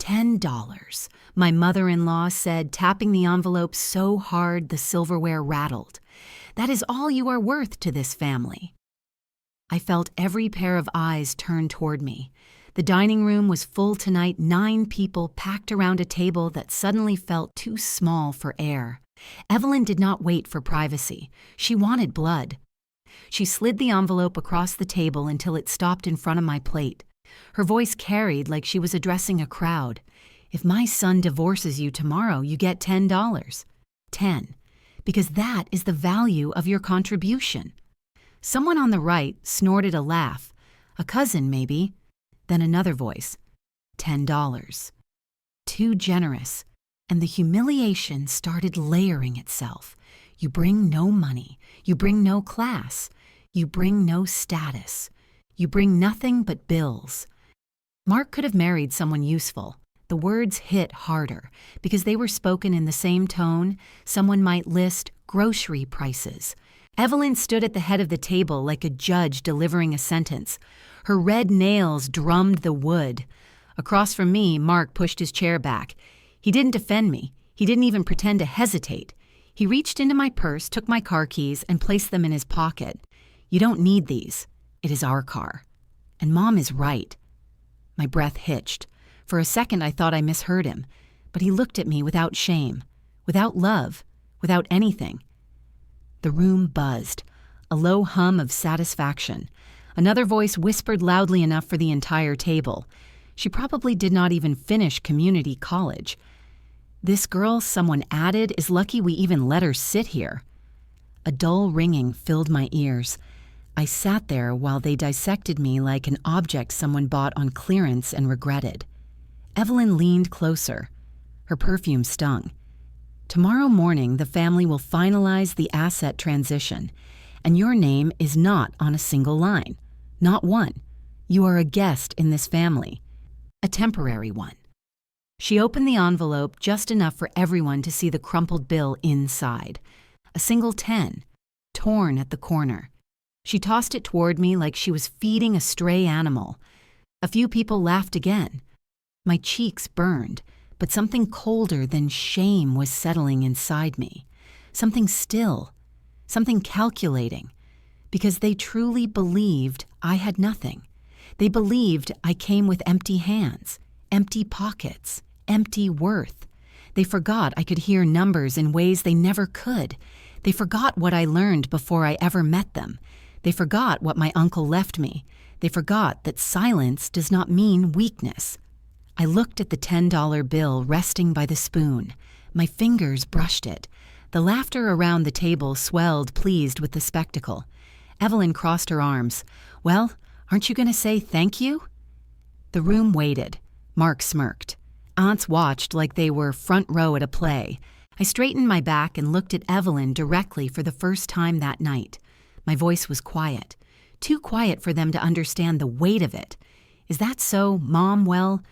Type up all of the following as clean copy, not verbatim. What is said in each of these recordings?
$10, my mother-in-law said, tapping the envelope so hard the silverware rattled. That is all you are worth to this family. I felt every pair of eyes turn toward me. The dining room was full tonight, 9 people packed around a table that suddenly felt too small for air. Evelyn did not wait for privacy. She wanted blood. She slid the envelope across the table until it stopped in front of my plate. Her voice carried like she was addressing a crowd. If my son divorces you tomorrow, you get $10. 10. Because that is the value of your contribution. Someone on the right snorted a laugh. A cousin, maybe. Then another voice. $10. Too generous. And the humiliation started layering itself. You bring no money. You bring no class. You bring no status. You bring nothing but bills. Mark could have married someone useful. The words hit harder because they were spoken in the same tone. Someone might list grocery prices. Evelyn stood at the head of the table like a judge delivering a sentence. Her red nails drummed the wood. Across from me, Mark pushed his chair back. He didn't defend me. He didn't even pretend to hesitate. He reached into my purse, took my car keys, and placed them in his pocket. You don't need these. It is our car. And Mom is right. My breath hitched. For a second, I thought I misheard him. But he looked at me without shame, without love, without anything. The room buzzed, a low hum of satisfaction. Another voice whispered loudly enough for the entire table. She probably did not even finish community college. This girl, someone added, is lucky we even let her sit here. A dull ringing filled my ears. I sat there while they dissected me like an object someone bought on clearance and regretted. Evelyn leaned closer. Her perfume stung. Tomorrow morning, the family will finalize the asset transition, and your name is not on a single line. Not one. You are a guest in this family. A temporary one. She opened the envelope just enough for everyone to see the crumpled bill inside. A single 10, torn at the corner. She tossed it toward me like she was feeding a stray animal. A few people laughed again. My cheeks burned, but something colder than shame was settling inside me. Something still, something calculating, because they truly believed I had nothing. They believed I came with empty hands, empty pockets, empty worth. They forgot I could hear numbers in ways they never could. They forgot what I learned before I ever met them. They forgot what my uncle left me. They forgot that silence does not mean weakness. I looked at the $10 bill resting by the spoon. My fingers brushed it. The laughter around the table swelled, pleased with the spectacle. Evelyn crossed her arms. Well, aren't you going to say thank you? The room waited. Mark smirked. Aunts watched like they were front row at a play. I straightened my back and looked at Evelyn directly for the first time that night. My voice was quiet. Too quiet for them to understand the weight of it. Is that so, Mom? Well,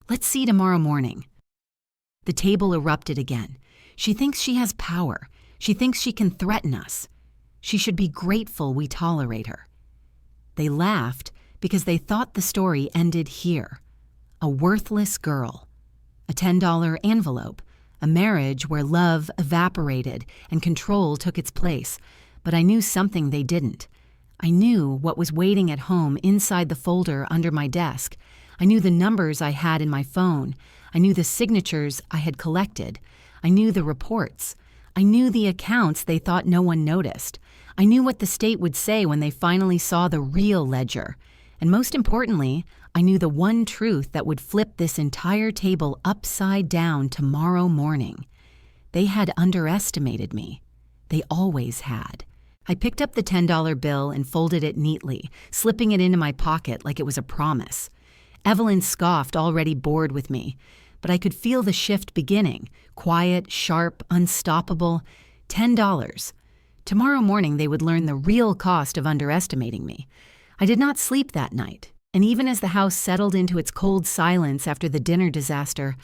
let's see tomorrow morning. The table erupted again. She thinks she has power. She thinks she can threaten us. She should be grateful we tolerate her. They laughed because they thought the story ended here. A worthless girl. A $10 envelope. A marriage where love evaporated and control took its place. But I knew something they didn't. I knew what was waiting at home inside the folder under my desk. I knew the numbers I had in my phone. I knew the signatures I had collected. I knew the reports. I knew the accounts they thought no one noticed. I knew what the state would say when they finally saw the real ledger. And most importantly, I knew the one truth that would flip this entire table upside down tomorrow morning. They had underestimated me. They always had. I picked up the $10 bill and folded it neatly, slipping it into my pocket like it was a promise. Evelyn scoffed, already bored with me, but I could feel the shift beginning. Quiet, sharp, unstoppable. $10. Tomorrow morning they would learn the real cost of underestimating me. I did not sleep that night, and even as the house settled into its cold silence after the dinner disaster,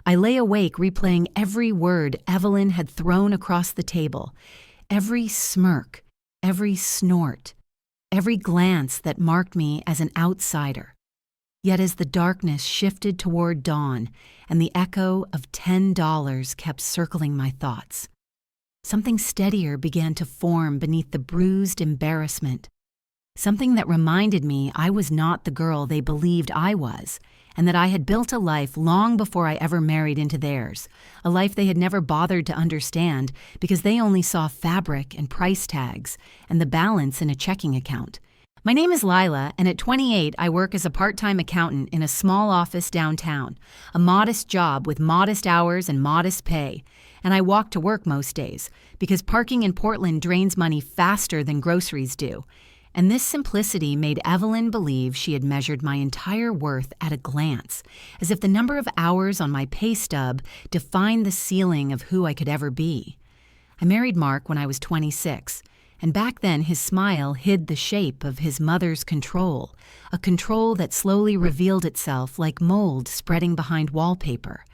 I lay awake replaying every word Evelyn had thrown across the table, every smirk, every snort, every glance that marked me as an outsider. Yet as the darkness shifted toward dawn and the echo of $10 kept circling my thoughts, something steadier began to form beneath the bruised embarrassment. Something that reminded me I was not the girl they believed I was, and that I had built a life long before I ever married into theirs, a life they had never bothered to understand because they only saw fabric and price tags and the balance in a checking account. My name is Lila, and at 28, I work as a part-time accountant in a small office downtown, a modest job with modest hours and modest pay. And I walk to work most days because parking in Portland drains money faster than groceries do. And this simplicity made Evelyn believe she had measured my entire worth at a glance, as if the number of hours on my pay stub defined the ceiling of who I could ever be. I married Mark when I was 26. And back then his smile hid the shape of his mother's control, a control that slowly revealed itself like mold spreading behind wallpaper.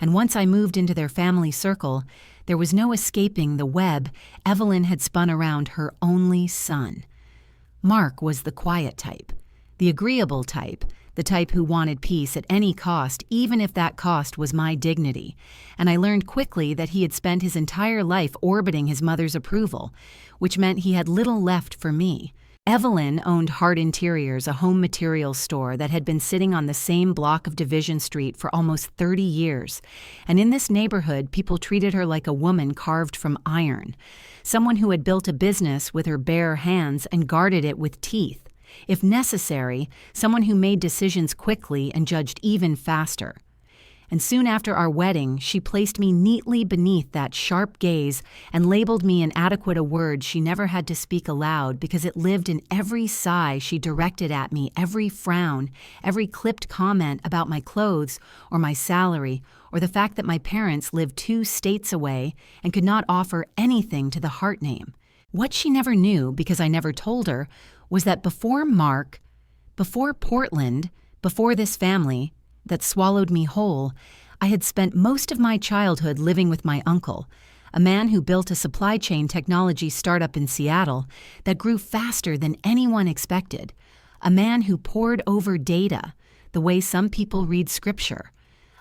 And once I moved into their family circle, there was no escaping the web Evelyn had spun around her only son. Mark was the quiet type, the agreeable type, the type who wanted peace at any cost, even if that cost was my dignity. And I learned quickly that he had spent his entire life orbiting his mother's approval, which meant he had little left for me. Evelyn owned Heart Interiors, a home materials store that had been sitting on the same block of Division Street for almost 30 years. And in this neighborhood, people treated her like a woman carved from iron, someone who had built a business with her bare hands and guarded it with teeth. If necessary, someone who made decisions quickly and judged even faster. And soon after our wedding, she placed me neatly beneath that sharp gaze and labeled me inadequate a word she never had to speak aloud because it lived in every sigh she directed at me, every frown, every clipped comment about my clothes or my salary or the fact that my parents lived 2 states away and could not offer anything to the Heart name. What she never knew, because I never told her, was that before Mark, before Portland, before this family that swallowed me whole, I had spent most of my childhood living with my uncle, a man who built a supply chain technology startup in Seattle that grew faster than anyone expected, a man who pored over data the way some people read scripture,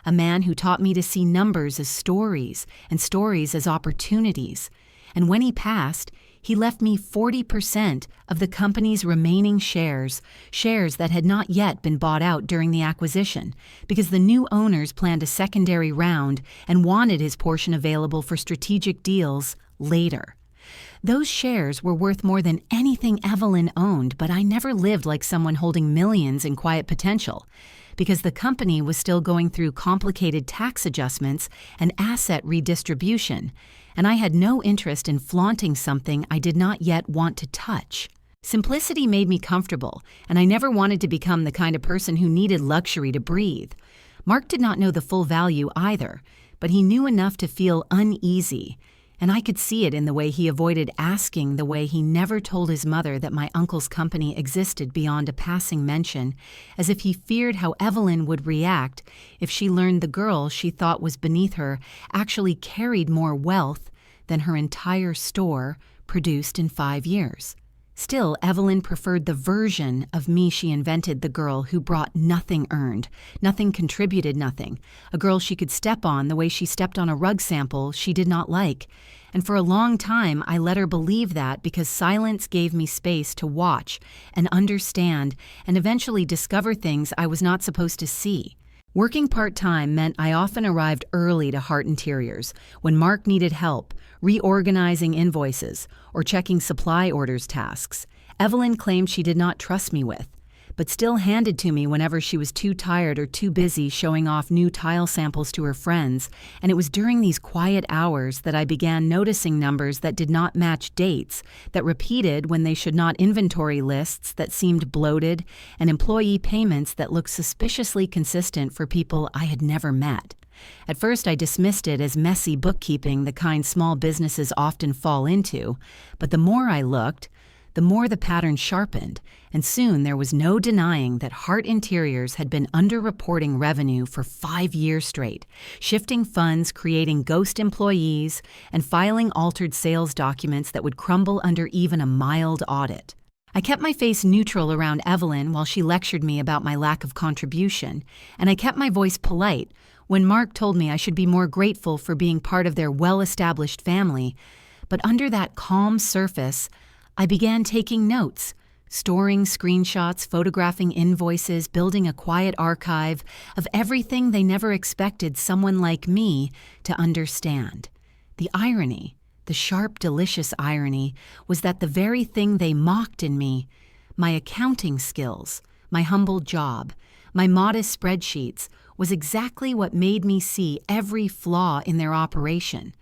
a man who taught me to see numbers as stories and stories as opportunities. And when he passed, he left me 40% of the company's remaining shares that had not yet been bought out during the acquisition, because the new owners planned a secondary round and wanted his portion available for strategic deals later. Those shares were worth more than anything Evelyn owned, but I never lived like someone holding millions in quiet potential, because the company was still going through complicated tax adjustments and asset redistribution, and I had no interest in flaunting something I did not yet want to touch. Simplicity made me comfortable, and I never wanted to become the kind of person who needed luxury to breathe. Mark did not know the full value either, but he knew enough to feel uneasy, and I could see it in the way he avoided asking, the way he never told his mother that my uncle's company existed beyond a passing mention, as if he feared how Evelyn would react if she learned the girl she thought was beneath her actually carried more wealth than her entire store produced in 5 years. Still, Evelyn preferred the version of me she invented, the girl who brought nothing earned, nothing contributed, nothing, a girl she could step on the way she stepped on a rug sample she did not like. And for a long time, I let her believe that because silence gave me space to watch and understand and eventually discover things I was not supposed to see. Working part-time meant I often arrived early to Heart Interiors when Mark needed help, reorganizing invoices, or checking supply orders tasks Evelyn claimed she did not trust me with, but still handed to me whenever she was too tired or too busy showing off new tile samples to her friends, and it was during these quiet hours that I began noticing numbers that did not match dates, that repeated when they should not, inventory lists that seemed bloated, and employee payments that looked suspiciously consistent for people I had never met. At first, I dismissed it as messy bookkeeping, the kind small businesses often fall into, but the more I looked, the more the pattern sharpened, and soon there was no denying that Heart Interiors had been underreporting revenue for 5 years straight, shifting funds, creating ghost employees, and filing altered sales documents that would crumble under even a mild audit. I kept my face neutral around Evelyn while she lectured me about my lack of contribution, and I kept my voice polite when Mark told me I should be more grateful for being part of their well-established family. But under that calm surface, I began taking notes, storing screenshots, photographing invoices, building a quiet archive of everything they never expected someone like me to understand. The irony, the sharp, delicious irony, was that the very thing they mocked in me, my accounting skills, my humble job, my modest spreadsheets, was exactly what made me see every flaw in their operation.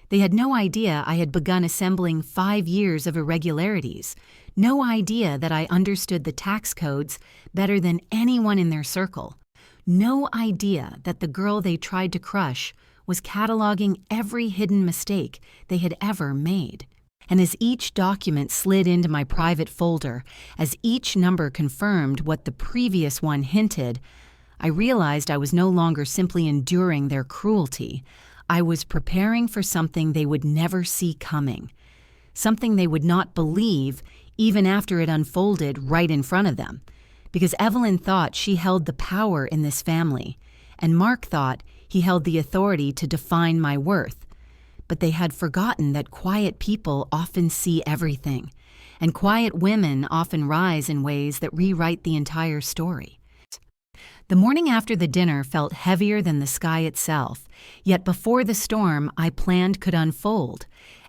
They had no idea I had begun assembling 5 years of irregularities, no idea that I understood the tax codes better than anyone in their circle, no idea that the girl they tried to crush was cataloging every hidden mistake they had ever made. And as each document slid into my private folder, as each number confirmed what the previous one hinted, I realized I was no longer simply enduring their cruelty. I was preparing for something they would never see coming, something they would not believe even after it unfolded right in front of them, because Evelyn thought she held the power in this family, and Mark thought he held the authority to define my worth. But they had forgotten that quiet people often see everything, and quiet women often rise in ways that rewrite the entire story. The morning after the dinner felt heavier than the sky itself, yet before the storm I planned could unfold,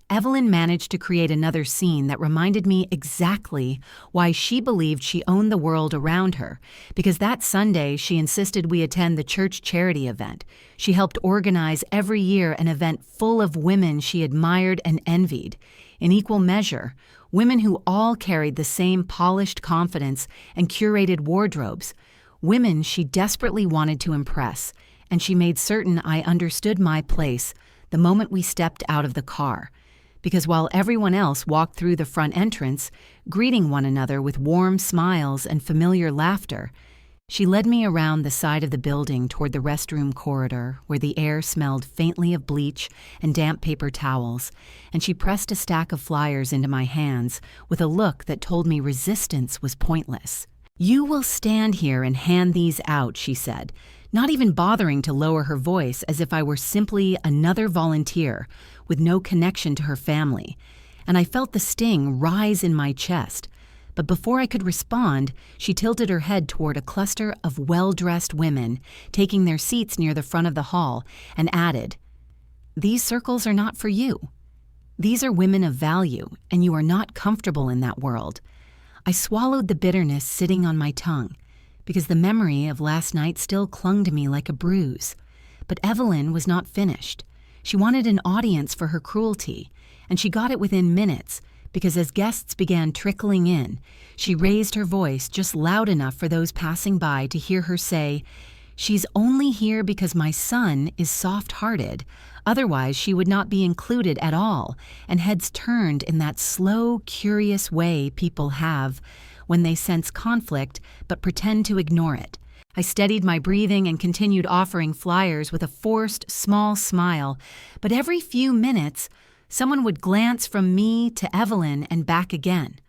Evelyn managed to create another scene that reminded me exactly why she believed she owned the world around her, because that Sunday she insisted we attend the church charity event. She helped organize every year an event full of women she admired and envied, in equal measure, women who all carried the same polished confidence and curated wardrobes, women she desperately wanted to impress, and she made certain I understood my place the moment we stepped out of the car. Because while everyone else walked through the front entrance, greeting one another with warm smiles and familiar laughter, she led me around the side of the building toward the restroom corridor where the air smelled faintly of bleach and damp paper towels, and she pressed a stack of flyers into my hands with a look that told me resistance was pointless. "You will stand here and hand these out," she said, not even bothering to lower her voice as if I were simply another volunteer with no connection to her family, and I felt the sting rise in my chest. But before I could respond, she tilted her head toward a cluster of well-dressed women taking their seats near the front of the hall and added, "These circles are not for you. These are women of value, and you are not comfortable in that world." I swallowed the bitterness sitting on my tongue, because the memory of last night still clung to me like a bruise. But Evelyn was not finished. She wanted an audience for her cruelty, and she got it within minutes, because as guests began trickling in, she raised her voice just loud enough for those passing by to hear her say, "She's only here because my son is soft-hearted. Otherwise, she would not be included at all," and heads turned in that slow, curious way people have when they sense conflict but pretend to ignore it. I steadied my breathing and continued offering flyers with a forced, small smile, but every few minutes, someone would glance from me to Evelyn and back again.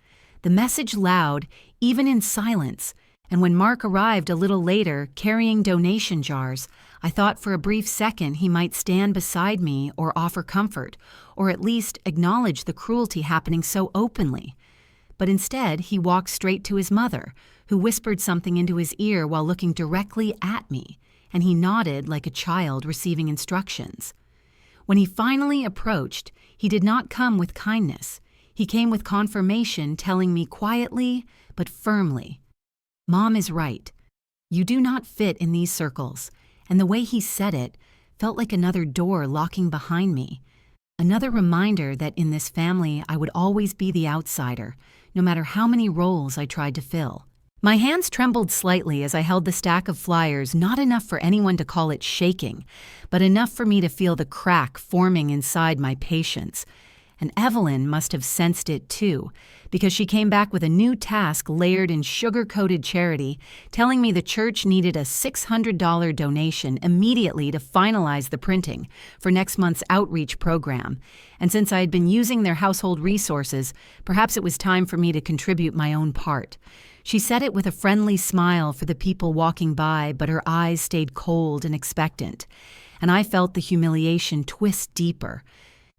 The message loud, even in silence, and when Mark arrived a little later carrying donation jars, I thought for a brief second he might stand beside me or offer comfort, or at least acknowledge the cruelty happening so openly. But instead, he walked straight to his mother, who whispered something into his ear while looking directly at me, and he nodded like a child receiving instructions. When he finally approached, he did not come with kindness. He came with confirmation, telling me quietly but firmly, "Mom is right. You do not fit in these circles," and the way he said it felt like another door locking behind me. Another reminder that in this family I would always be the outsider, no matter how many roles I tried to fill. My hands trembled slightly as I held the stack of flyers, not enough for anyone to call it shaking, but enough for me to feel the crack forming inside my patience. And Evelyn must have sensed it too, because she came back with a new task layered in sugar-coated charity, telling me the church needed a $600 donation immediately to finalize the printing for next month's outreach program. And since I had been using their household resources, perhaps it was time for me to contribute my own part. She said it with a friendly smile for the people walking by, but her eyes stayed cold and expectant. And I felt the humiliation twist deeper,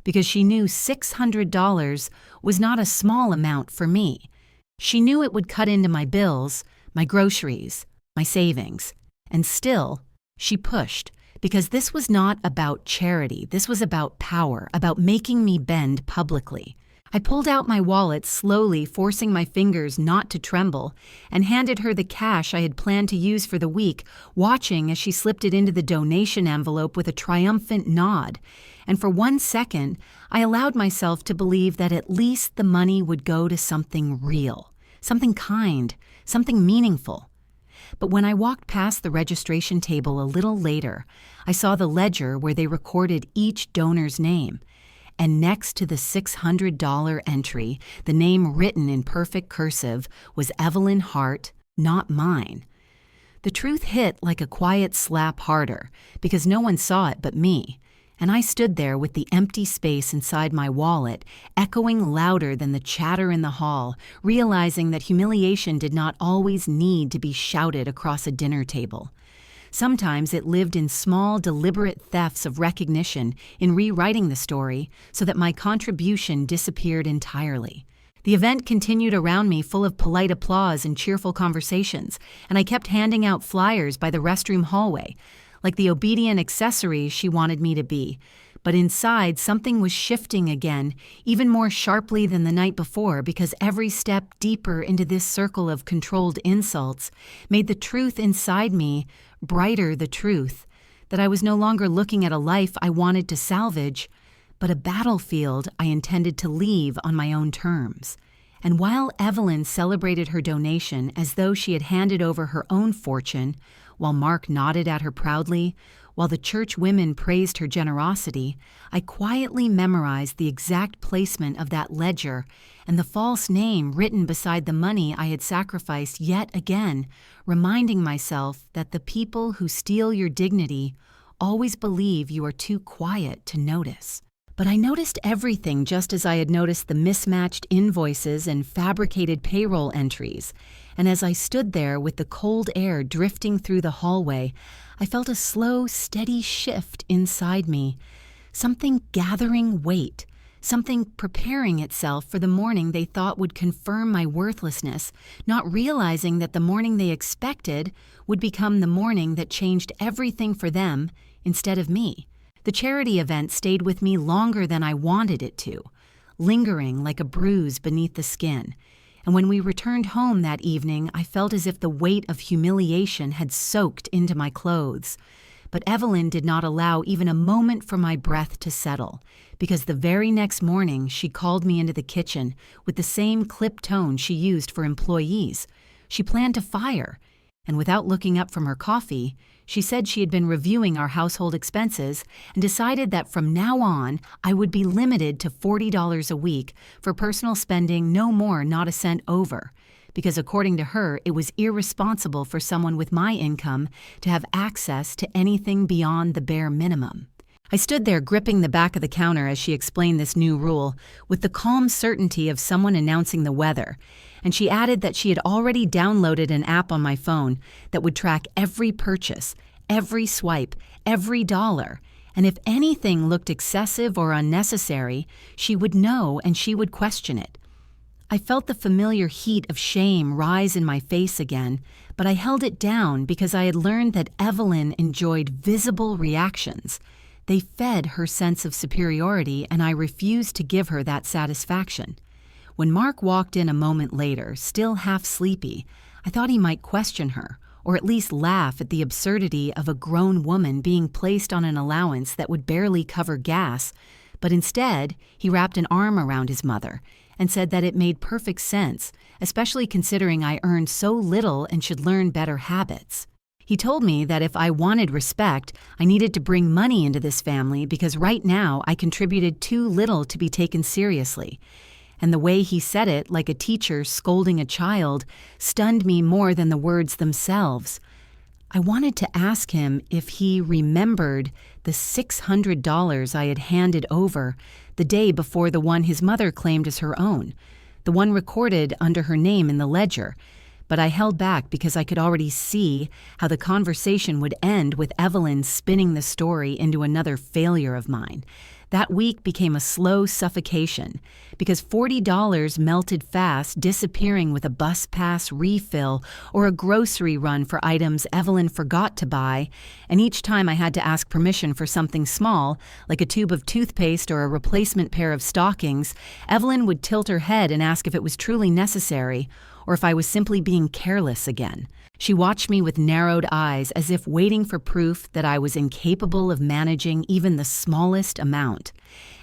because she knew $600 was not a small amount for me. She knew it would cut into my bills, my groceries, my savings. And still, she pushed, because this was not about charity. This was about power, about making me bend publicly. I pulled out my wallet slowly, forcing my fingers not to tremble, and handed her the cash I had planned to use for the week, watching as she slipped it into the donation envelope with a triumphant nod. And for 1 second, I allowed myself to believe that at least the money would go to something real, something kind, something meaningful. But when I walked past the registration table a little later, I saw the ledger where they recorded each donor's name. And next to the $600 entry, the name written in perfect cursive was Evelyn Hart, not mine. The truth hit like a quiet slap harder, because no one saw it but me. And I stood there with the empty space inside my wallet, echoing louder than the chatter in the hall, realizing that humiliation did not always need to be shouted across a dinner table. Sometimes it lived in small, deliberate thefts of recognition in rewriting the story so that my contribution disappeared entirely. The event continued around me, full of polite applause and cheerful conversations, and I kept handing out flyers by the restroom hallway, like the obedient accessory she wanted me to be. But inside, something was shifting again, even more sharply than the night before, because every step deeper into this circle of controlled insults made the truth inside me brighter, the truth that I was no longer looking at a life I wanted to salvage, but a battlefield I intended to leave on my own terms. And while Evelyn celebrated her donation as though she had handed over her own fortune, while Mark nodded at her proudly, while the church women praised her generosity, I quietly memorized the exact placement of that ledger and the false name written beside the money I had sacrificed yet again, reminding myself that the people who steal your dignity always believe you are too quiet to notice. But I noticed everything just as I had noticed the mismatched invoices and fabricated payroll entries. And as I stood there with the cold air drifting through the hallway, I felt a slow, steady shift inside me. Something gathering weight, something preparing itself for the morning they thought would confirm my worthlessness, not realizing that the morning they expected would become the morning that changed everything for them instead of me. The charity event stayed with me longer than I wanted it to, lingering like a bruise beneath the skin. And when we returned home that evening, I felt as if the weight of humiliation had soaked into my clothes. But Evelyn did not allow even a moment for my breath to settle, because the very next morning she called me into the kitchen with the same clipped tone she used for employees. She planned to fire, and without looking up from her coffee, she said she had been reviewing our household expenses and decided that from now on I would be limited to $40 a week for personal spending, no more, not a cent over, because according to her, it was irresponsible for someone with my income to have access to anything beyond the bare minimum. I stood there gripping the back of the counter as she explained this new rule, with the calm certainty of someone announcing the weather, and she added that she had already downloaded an app on my phone that would track every purchase, every swipe, every dollar, and if anything looked excessive or unnecessary, she would know and she would question it. I felt the familiar heat of shame rise in my face again, but I held it down because I had learned that Evelyn enjoyed visible reactions. They fed her sense of superiority, and I refused to give her that satisfaction. When Mark walked in a moment later, still half sleepy, I thought he might question her, or at least laugh at the absurdity of a grown woman being placed on an allowance that would barely cover gas, but instead he wrapped an arm around his mother and said that it made perfect sense, especially considering I earned so little and should learn better habits. He told me that if I wanted respect, I needed to bring money into this family because right now I contributed too little to be taken seriously. And the way he said it, like a teacher scolding a child, stunned me more than the words themselves. I wanted to ask him if he remembered the $600 I had handed over the day before the one his mother claimed as her own, the one recorded under her name in the ledger. But I held back because I could already see how the conversation would end with Evelyn spinning the story into another failure of mine. That week became a slow suffocation because $40 melted fast, disappearing with a bus pass refill or a grocery run for items Evelyn forgot to buy, and each time I had to ask permission for something small, like a tube of toothpaste or a replacement pair of stockings, Evelyn would tilt her head and ask if it was truly necessary or if I was simply being careless again. She watched me with narrowed eyes as if waiting for proof that I was incapable of managing even the smallest amount.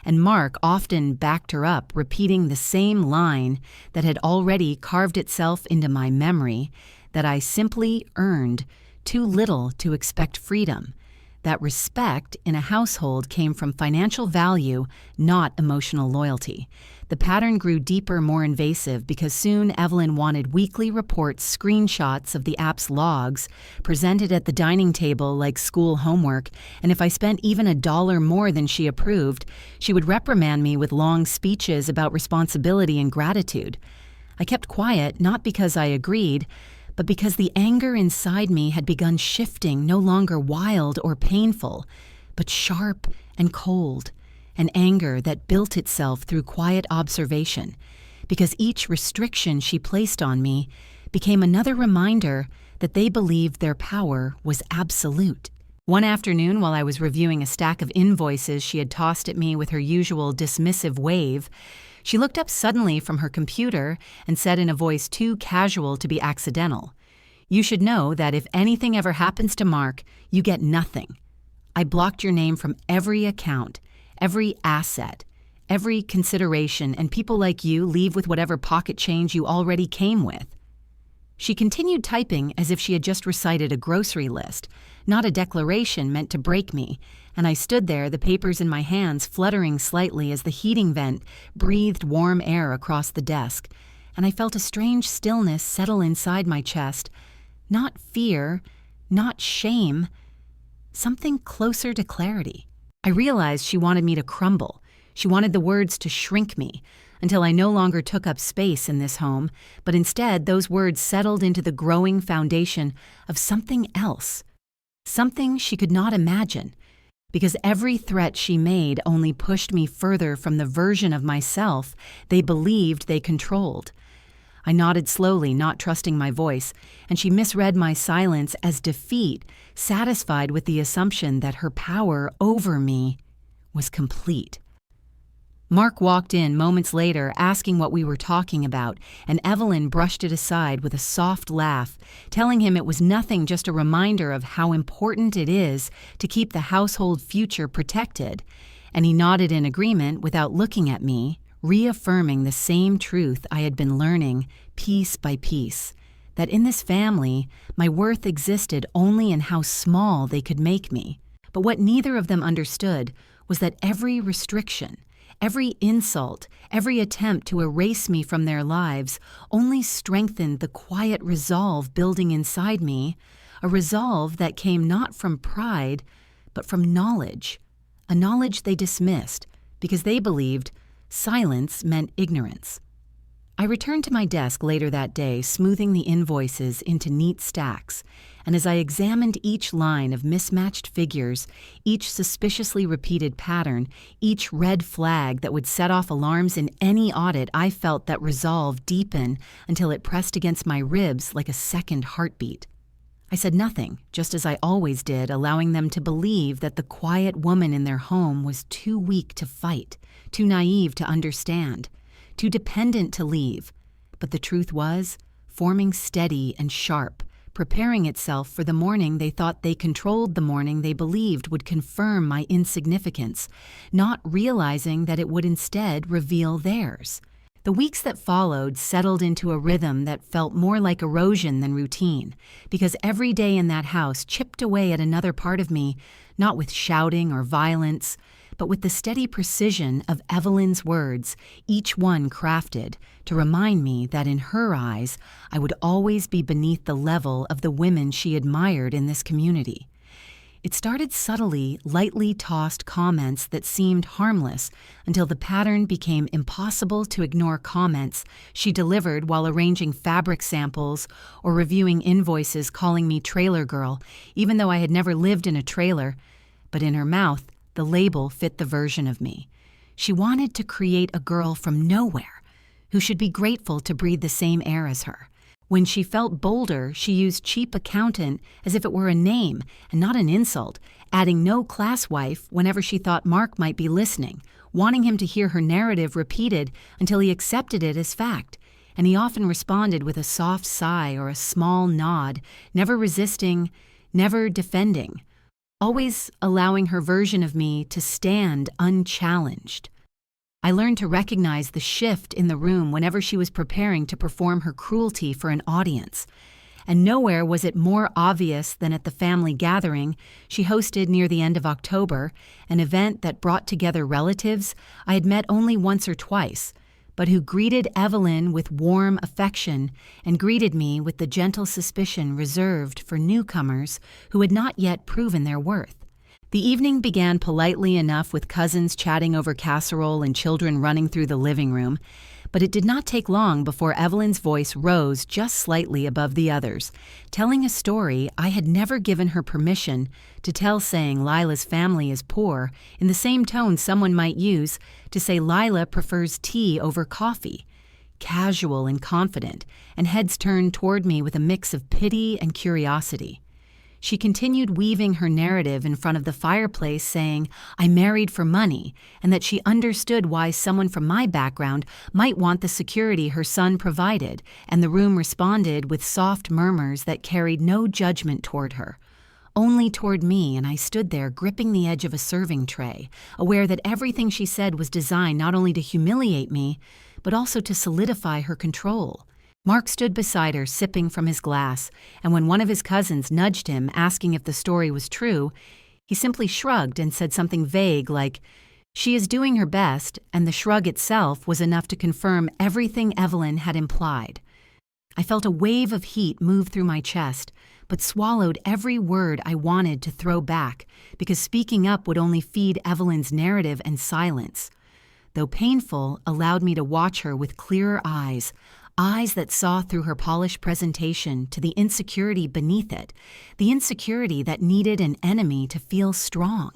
And Mark often backed her up, repeating the same line that had already carved itself into my memory, that I simply earned too little to expect freedom, that respect in a household came from financial value, not emotional loyalty. The pattern grew deeper, more invasive, because soon Evelyn wanted weekly reports, screenshots of the app's logs, presented at the dining table like school homework, and if I spent even $1 more than she approved, she would reprimand me with long speeches about responsibility and gratitude. I kept quiet, not because I agreed, but because the anger inside me had begun shifting, no longer wild or painful, but sharp and cold. An anger that built itself through quiet observation, because each restriction she placed on me became another reminder that they believed their power was absolute. One afternoon, while I was reviewing a stack of invoices she had tossed at me with her usual dismissive wave, she looked up suddenly from her computer and said in a voice too casual to be accidental, "You should know that if anything ever happens to Mark, you get nothing. I blocked your name from every account, every asset, every consideration, and people like you leave with whatever pocket change you already came with." She continued typing as if she had just recited a grocery list, not a declaration meant to break me, and I stood there, the papers in my hands fluttering slightly as the heating vent breathed warm air across the desk, and I felt a strange stillness settle inside my chest. Not fear, not shame, something closer to clarity. I realized she wanted me to crumble. She wanted the words to shrink me until I no longer took up space in this home, but instead those words settled into the growing foundation of something else, something she could not imagine, because every threat she made only pushed me further from the version of myself they believed they controlled. I nodded slowly, not trusting my voice, and she misread my silence as defeat, satisfied with the assumption that her power over me was complete. Mark walked in moments later, asking what we were talking about, and Evelyn brushed it aside with a soft laugh, telling him it was nothing, just a reminder of how important it is to keep the household future protected, and he nodded in agreement without looking at me, reaffirming the same truth I had been learning piece by piece, that in this family, my worth existed only in how small they could make me. But what neither of them understood was that every restriction, every insult, every attempt to erase me from their lives only strengthened the quiet resolve building inside me, a resolve that came not from pride, but from knowledge, a knowledge they dismissed because they believed silence meant ignorance. I returned to my desk later that day, smoothing the invoices into neat stacks, and as I examined each line of mismatched figures, each suspiciously repeated pattern, each red flag that would set off alarms in any audit, I felt that resolve deepen until it pressed against my ribs like a second heartbeat. I said nothing, just as I always did, allowing them to believe that the quiet woman in their home was too weak to fight, too naive to understand, too dependent to leave. But the truth was, forming steady and sharp, preparing itself for the morning they thought they controlled, the morning they believed would confirm my insignificance, not realizing that it would instead reveal theirs. The weeks that followed settled into a rhythm that felt more like erosion than routine, because every day in that house chipped away at another part of me, not with shouting or violence, but with the steady precision of Evelyn's words, each one crafted to remind me that in her eyes I would always be beneath the level of the women she admired in this community. It started subtly, lightly tossed comments that seemed harmless until the pattern became impossible to ignore comments she delivered while arranging fabric samples or reviewing invoices calling me trailer girl, even though I had never lived in a trailer. But in her mouth, the label fit the version of me. She wanted to create a girl from nowhere who should be grateful to breathe the same air as her. When she felt bolder, she used cheap accountant as if it were a name and not an insult, adding no class wife whenever she thought Mark might be listening, wanting him to hear her narrative repeated until he accepted it as fact. And he often responded with a soft sigh or a small nod, never resisting, never defending, always allowing her version of me to stand unchallenged. I learned to recognize the shift in the room whenever she was preparing to perform her cruelty for an audience. And nowhere was it more obvious than at the family gathering she hosted near the end of October, an event that brought together relatives I had met only once or twice, but who greeted Evelyn with warm affection and greeted me with the gentle suspicion reserved for newcomers who had not yet proven their worth. The evening began politely enough with cousins chatting over casserole and children running through the living room, but it did not take long before Evelyn's voice rose just slightly above the others, telling a story I had never given her permission to tell, saying Lila's family is poor in the same tone someone might use to say Lila prefers tea over coffee. Casual and confident, and heads turned toward me with a mix of pity and curiosity. She continued weaving her narrative in front of the fireplace, saying I married for money and that she understood why someone from my background might want the security her son provided, and the room responded with soft murmurs that carried no judgment toward her, only toward me, and I stood there gripping the edge of a serving tray, aware that everything she said was designed not only to humiliate me, but also to solidify her control. Mark stood beside her, sipping from his glass, and when one of his cousins nudged him, asking if the story was true, he simply shrugged and said something vague like, "She is doing her best," and the shrug itself was enough to confirm everything Evelyn had implied. I felt a wave of heat move through my chest, but swallowed every word I wanted to throw back, because speaking up would only feed Evelyn's narrative, and silence, though painful, allowed me to watch her with clearer eyes that saw through her polished presentation to the insecurity beneath it, the insecurity that needed an enemy to feel strong.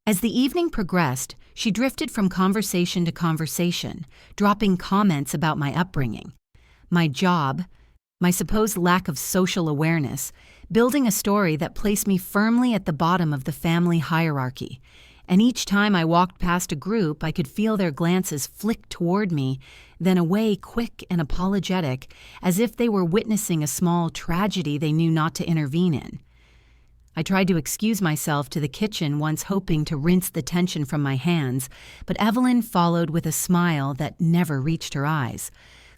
As the evening progressed, she drifted from conversation to conversation, dropping comments about my upbringing, my job, my supposed lack of social awareness, building a story that placed me firmly at the bottom of the family hierarchy. And each time I walked past a group, I could feel their glances flick toward me, then away quick and apologetic, as if they were witnessing a small tragedy they knew not to intervene in. I tried to excuse myself to the kitchen, once hoping to rinse the tension from my hands, but Evelyn followed with a smile that never reached her eyes,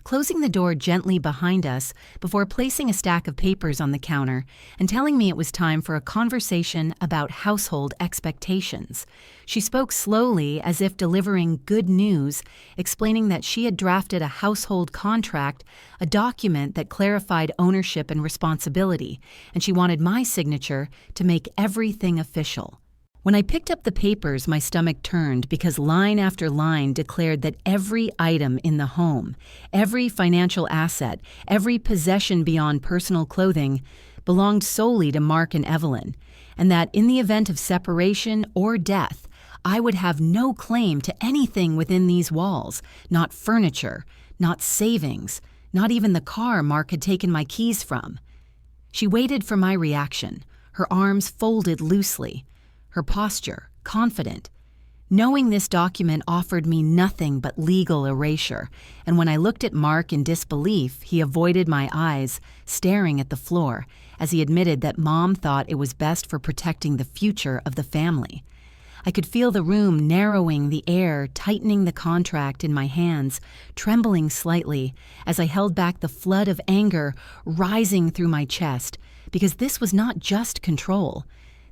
closing the door gently behind us before placing a stack of papers on the counter and telling me it was time for a conversation about household expectations. She spoke slowly, as if delivering good news, explaining that she had drafted a household contract, a document that clarified ownership and responsibility, and she wanted my signature to make everything official. When I picked up the papers, my stomach turned, because line after line declared that every item in the home, every financial asset, every possession beyond personal clothing belonged solely to Mark and Evelyn, and that in the event of separation or death, I would have no claim to anything within these walls, not furniture, not savings, not even the car Mark had taken my keys from. She waited for my reaction, her arms folded loosely, her posture confident. Knowing this document offered me nothing but legal erasure, and when I looked at Mark in disbelief, he avoided my eyes, staring at the floor, as he admitted that Mom thought it was best for protecting the future of the family. I could feel the room narrowing, the air tightening, the contract in my hands trembling slightly as I held back the flood of anger rising through my chest, because this was not just control.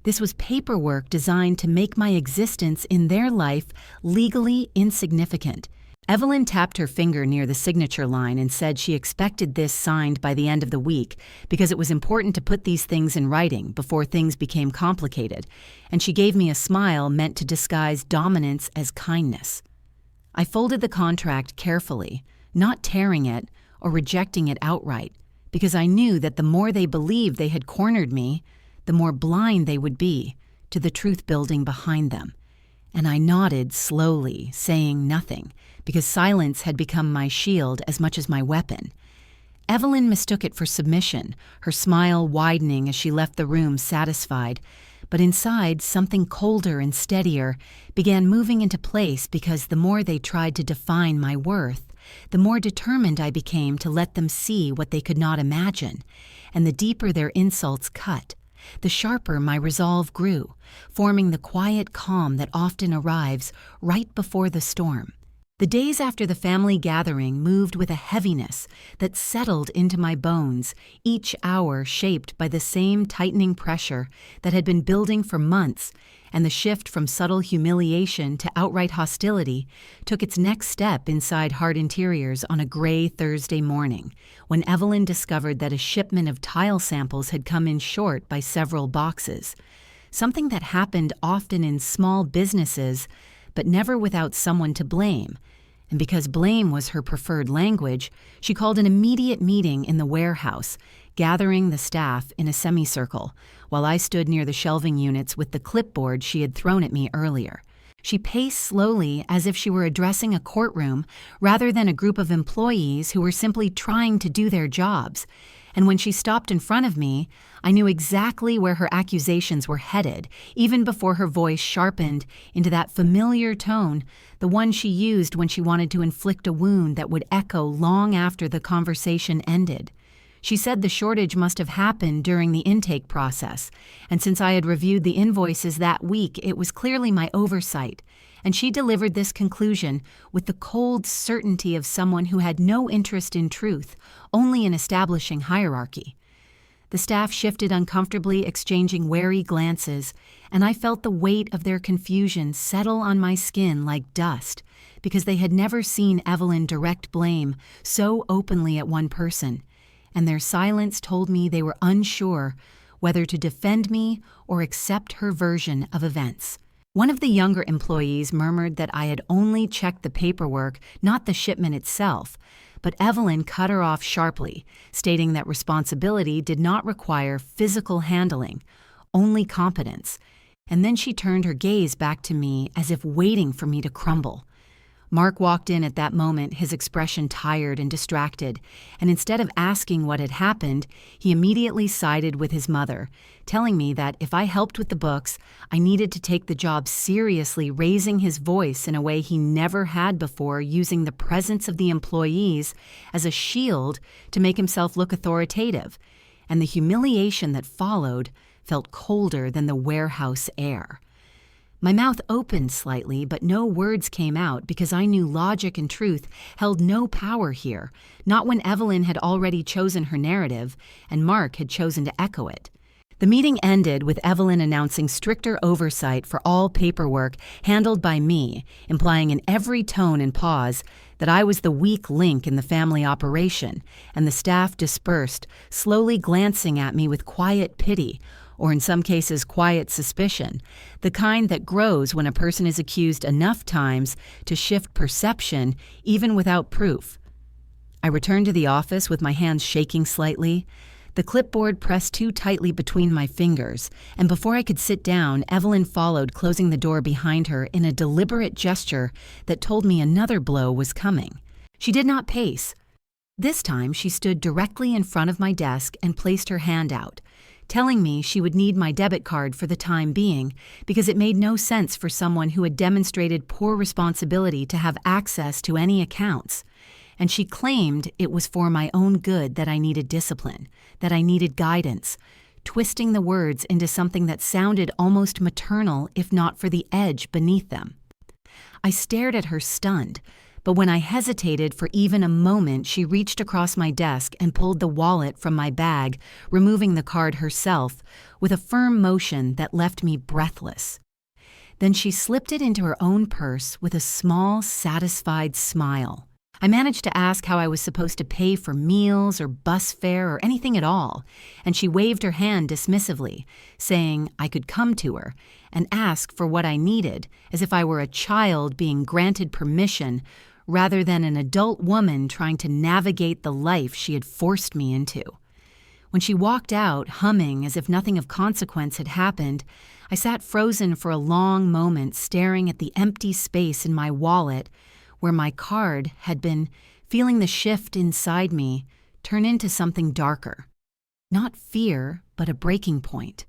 This was paperwork designed to make my existence in their life legally insignificant. Evelyn tapped her finger near the signature line and said she expected this signed by the end of the week because it was important to put these things in writing before things became complicated, and she gave me a smile meant to disguise dominance as kindness. I folded the contract carefully, not tearing it or rejecting it outright, because I knew that the more they believed they had cornered me, the more blind they would be to the truth building behind them. And I nodded slowly, saying nothing, because silence had become my shield as much as my weapon. Evelyn mistook it for submission, her smile widening as she left the room satisfied, but inside something colder and steadier began moving into place, because the more they tried to define my worth, the more determined I became to let them see what they could not imagine, and the deeper their insults cut, the sharper my resolve grew, forming the quiet calm that often arrives right before the storm. The days after the family gathering moved with a heaviness that settled into my bones, each hour shaped by the same tightening pressure that had been building for months, and the shift from subtle humiliation to outright hostility took its next step inside Heart Interiors on a gray Thursday morning, when Evelyn discovered that a shipment of tile samples had come in short by several boxes, something that happened often in small businesses, but never without someone to blame. And because blame was her preferred language, she called an immediate meeting in the warehouse, gathering the staff in a semicircle, while I stood near the shelving units with the clipboard she had thrown at me earlier. She paced slowly as if she were addressing a courtroom rather than a group of employees who were simply trying to do their jobs. And when she stopped in front of me, I knew exactly where her accusations were headed, even before her voice sharpened into that familiar tone, the one she used when she wanted to inflict a wound that would echo long after the conversation ended. She said the shortage must have happened during the intake process, and since I had reviewed the invoices that week, it was clearly my oversight. And she delivered this conclusion with the cold certainty of someone who had no interest in truth, only in establishing hierarchy. The staff shifted uncomfortably, exchanging wary glances, and I felt the weight of their confusion settle on my skin like dust, because they had never seen Evelyn direct blame so openly at one person, and their silence told me they were unsure whether to defend me or accept her version of events. One of the younger employees murmured that I had only checked the paperwork, not the shipment itself, but Evelyn cut her off sharply, stating that responsibility did not require physical handling, only competence, and then she turned her gaze back to me as if waiting for me to crumble. Mark walked in at that moment, his expression tired and distracted, and instead of asking what had happened, he immediately sided with his mother, telling me that if I helped with the books, I needed to take the job seriously, raising his voice in a way he never had before, using the presence of the employees as a shield to make himself look authoritative, and the humiliation that followed felt colder than the warehouse air. My mouth opened slightly, but no words came out because I knew logic and truth held no power here, not when Evelyn had already chosen her narrative and Mark had chosen to echo it. The meeting ended with Evelyn announcing stricter oversight for all paperwork handled by me, implying in every tone and pause that I was the weak link in the family operation, and the staff dispersed, slowly glancing at me with quiet pity, or in some cases quiet suspicion, the kind that grows when a person is accused enough times to shift perception even without proof. I returned to the office with my hands shaking slightly, the clipboard pressed too tightly between my fingers, and before I could sit down, Evelyn followed, closing the door behind her in a deliberate gesture that told me another blow was coming. She did not pace. This time she stood directly in front of my desk and placed her hand out, telling me she would need my debit card for the time being because it made no sense for someone who had demonstrated poor responsibility to have access to any accounts. And she claimed it was for my own good that I needed discipline, that I needed guidance, twisting the words into something that sounded almost maternal if not for the edge beneath them. I stared at her stunned, but when I hesitated for even a moment, she reached across my desk and pulled the wallet from my bag, removing the card herself with a firm motion that left me breathless. Then she slipped it into her own purse with a small, satisfied smile. I managed to ask how I was supposed to pay for meals or bus fare or anything at all, and she waved her hand dismissively, saying I could come to her and ask for what I needed, as if I were a child being granted permission rather than an adult woman trying to navigate the life she had forced me into. When she walked out, humming as if nothing of consequence had happened, I sat frozen for a long moment, staring at the empty space in my wallet where my card had been, feeling the shift inside me turn into something darker. Not fear, but a breaking point.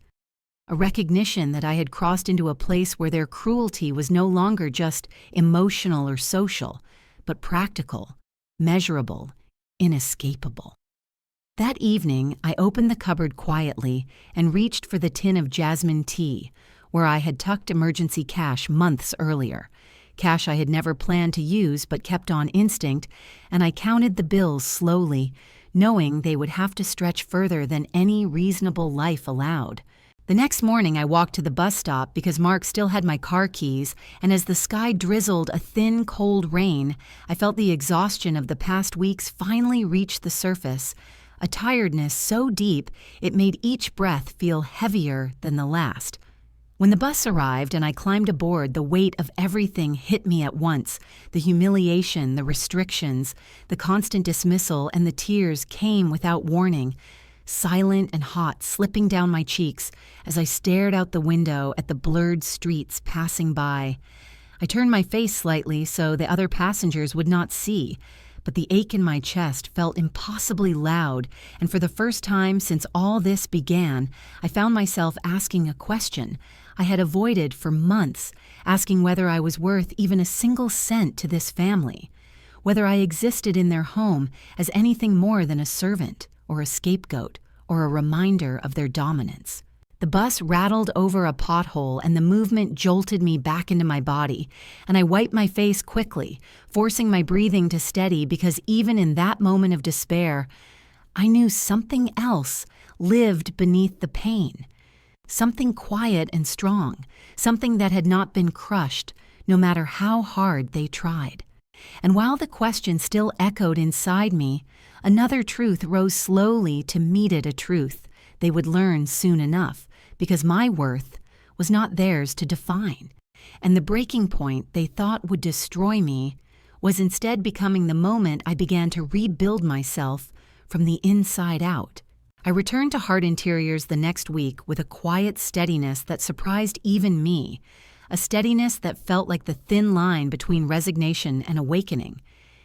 A recognition that I had crossed into a place where their cruelty was no longer just emotional or social, but practical, measurable, inescapable. That evening, I opened the cupboard quietly and reached for the tin of jasmine tea, where I had tucked emergency cash months earlier. Cash I had never planned to use but kept on instinct, and I counted the bills slowly, knowing they would have to stretch further than any reasonable life allowed. The next morning I walked to the bus stop because Mark still had my car keys, and as the sky drizzled a thin, cold rain, I felt the exhaustion of the past weeks finally reach the surface, a tiredness so deep it made each breath feel heavier than the last. When the bus arrived and I climbed aboard, the weight of everything hit me at once. The humiliation, the restrictions, the constant dismissal, and the tears came without warning, silent and hot, slipping down my cheeks as I stared out the window at the blurred streets passing by. I turned my face slightly so the other passengers would not see, but the ache in my chest felt impossibly loud, and for the first time since all this began, I found myself asking a question I had avoided for months, asking whether I was worth even a single cent to this family, whether I existed in their home as anything more than a servant or a scapegoat or a reminder of their dominance. The bus rattled over a pothole and the movement jolted me back into my body, and I wiped my face quickly, forcing my breathing to steady because even in that moment of despair, I knew something else lived beneath the pain. Something quiet and strong, something that had not been crushed, no matter how hard they tried. And while the question still echoed inside me, another truth rose slowly to meet it, a truth they would learn soon enough, because my worth was not theirs to define, and the breaking point they thought would destroy me was instead becoming the moment I began to rebuild myself from the inside out. I returned to Heart Interiors the next week with a quiet steadiness that surprised even me, a steadiness that felt like the thin line between resignation and awakening.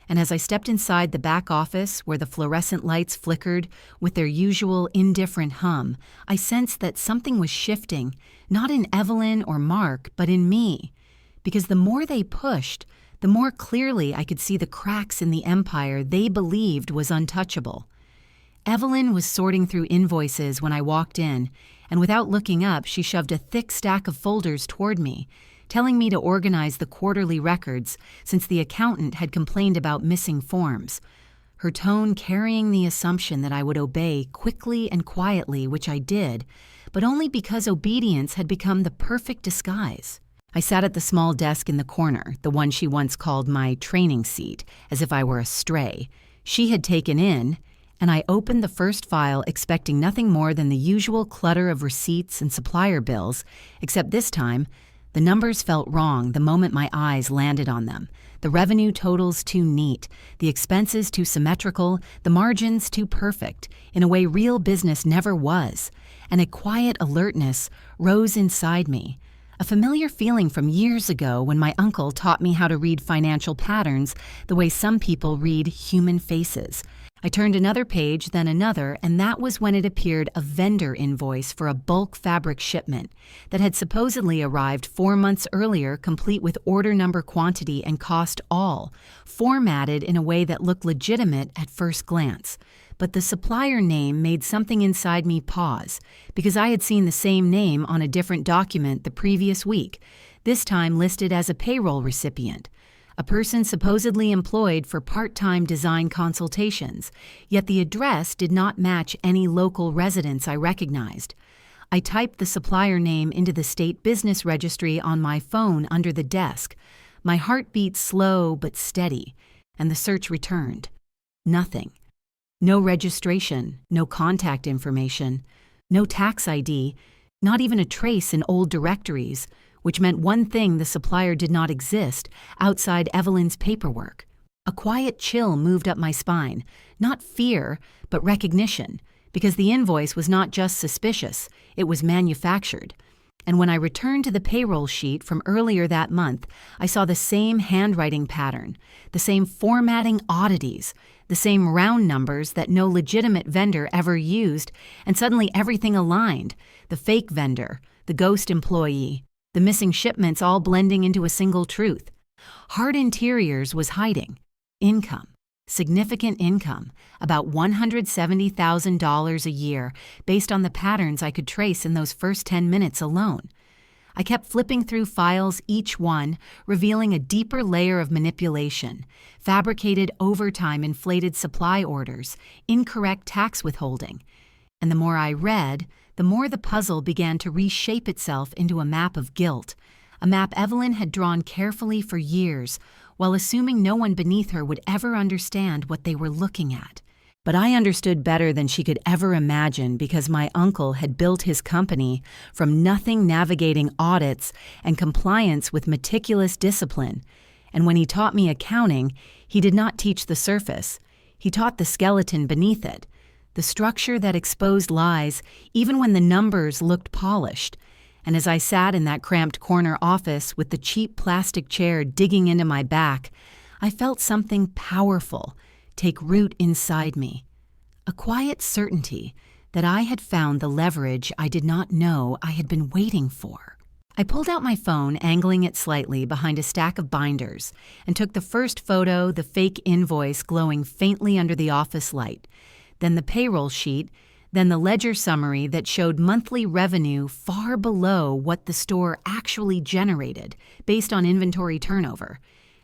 And as I stepped inside the back office where the fluorescent lights flickered with their usual indifferent hum, I sensed that something was shifting, not in Evelyn or Mark, but in me. Because the more they pushed, the more clearly I could see the cracks in the empire they believed was untouchable. Evelyn was sorting through invoices when I walked in, and without looking up, she shoved a thick stack of folders toward me, telling me to organize the quarterly records since the accountant had complained about missing forms, her tone carrying the assumption that I would obey quickly and quietly, which I did, but only because obedience had become the perfect disguise. I sat at the small desk in the corner, the one she once called my training seat, as if I were a stray. She had taken in, and I opened the first file expecting nothing more than the usual clutter of receipts and supplier bills, except this time, the numbers felt wrong the moment my eyes landed on them. The revenue totals too neat, the expenses too symmetrical, the margins too perfect, in a way real business never was, and a quiet alertness rose inside me. A familiar feeling from years ago when my uncle taught me how to read financial patterns the way some people read human faces. I turned another page, then another, and that was when it appeared a vendor invoice for a bulk fabric shipment that had supposedly arrived 4 months earlier, complete with order number, quantity, and cost all, formatted in a way that looked legitimate at first glance. but the supplier name made something inside me pause, because I had seen the same name on a different document the previous week, this time listed as a payroll recipient, a person supposedly employed for part-time design consultations, yet the address did not match any local residents I recognized. I typed the supplier name into the state business registry on my phone under the desk, my heart beat slow but steady, and the search returned. Nothing. No registration, no contact information, no tax ID, not even a trace in old directories, which meant one thing: the supplier did not exist outside Evelyn's paperwork. A quiet chill moved up my spine, not fear, but recognition, because the invoice was not just suspicious, it was manufactured. And when I returned to the payroll sheet from earlier that month, I saw the same handwriting pattern, the same formatting oddities, the same round numbers that no legitimate vendor ever used, and suddenly everything aligned: the fake vendor, the ghost employee, the missing shipments, all blending into a single truth. Hard Interiors was hiding income, significant income, about $170,000 a year, based on the patterns I could trace in those first 10 minutes alone. I kept flipping through files, each one revealing a deeper layer of manipulation: fabricated overtime, inflated supply orders, incorrect tax withholding. And the more I read, the more the puzzle began to reshape itself into a map of guilt, a map Evelyn had drawn carefully for years, while assuming no one beneath her would ever understand what they were looking at. But I understood better than she could ever imagine, because my uncle had built his company from nothing, navigating audits and compliance with meticulous discipline. And when he taught me accounting, he did not teach the surface. He taught the skeleton beneath it, the structure that exposed lies even when the numbers looked polished. And as I sat in that cramped corner office with the cheap plastic chair digging into my back, I felt something powerful take root inside me. A quiet certainty that I had found the leverage I did not know I had been waiting for. I pulled out my phone, angling it slightly behind a stack of binders, and took the first photo, the fake invoice glowing faintly under the office light, then the payroll sheet, then the ledger summary that showed monthly revenue far below what the store actually generated based on inventory turnover.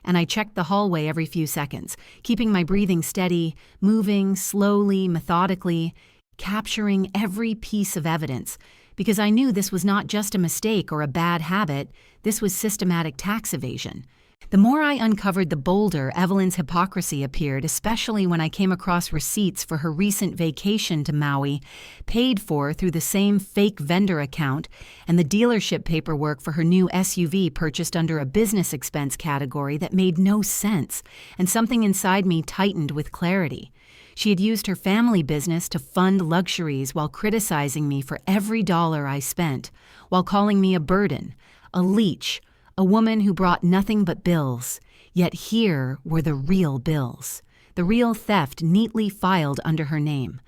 And I checked the hallway every few seconds, keeping my breathing steady, moving slowly, methodically, capturing every piece of evidence, because I knew this was not just a mistake or a bad habit, this was systematic tax evasion. The more I uncovered, the bolder Evelyn's hypocrisy appeared, especially when I came across receipts for her recent vacation to Maui, paid for through the same fake vendor account, and the dealership paperwork for her new SUV purchased under a business expense category that made no sense, and something inside me tightened with clarity. She had used her family business to fund luxuries while criticizing me for every dollar I spent, while calling me a burden, a leech, a woman who brought nothing but bills. Yet here were the real bills, the real theft neatly filed under her name.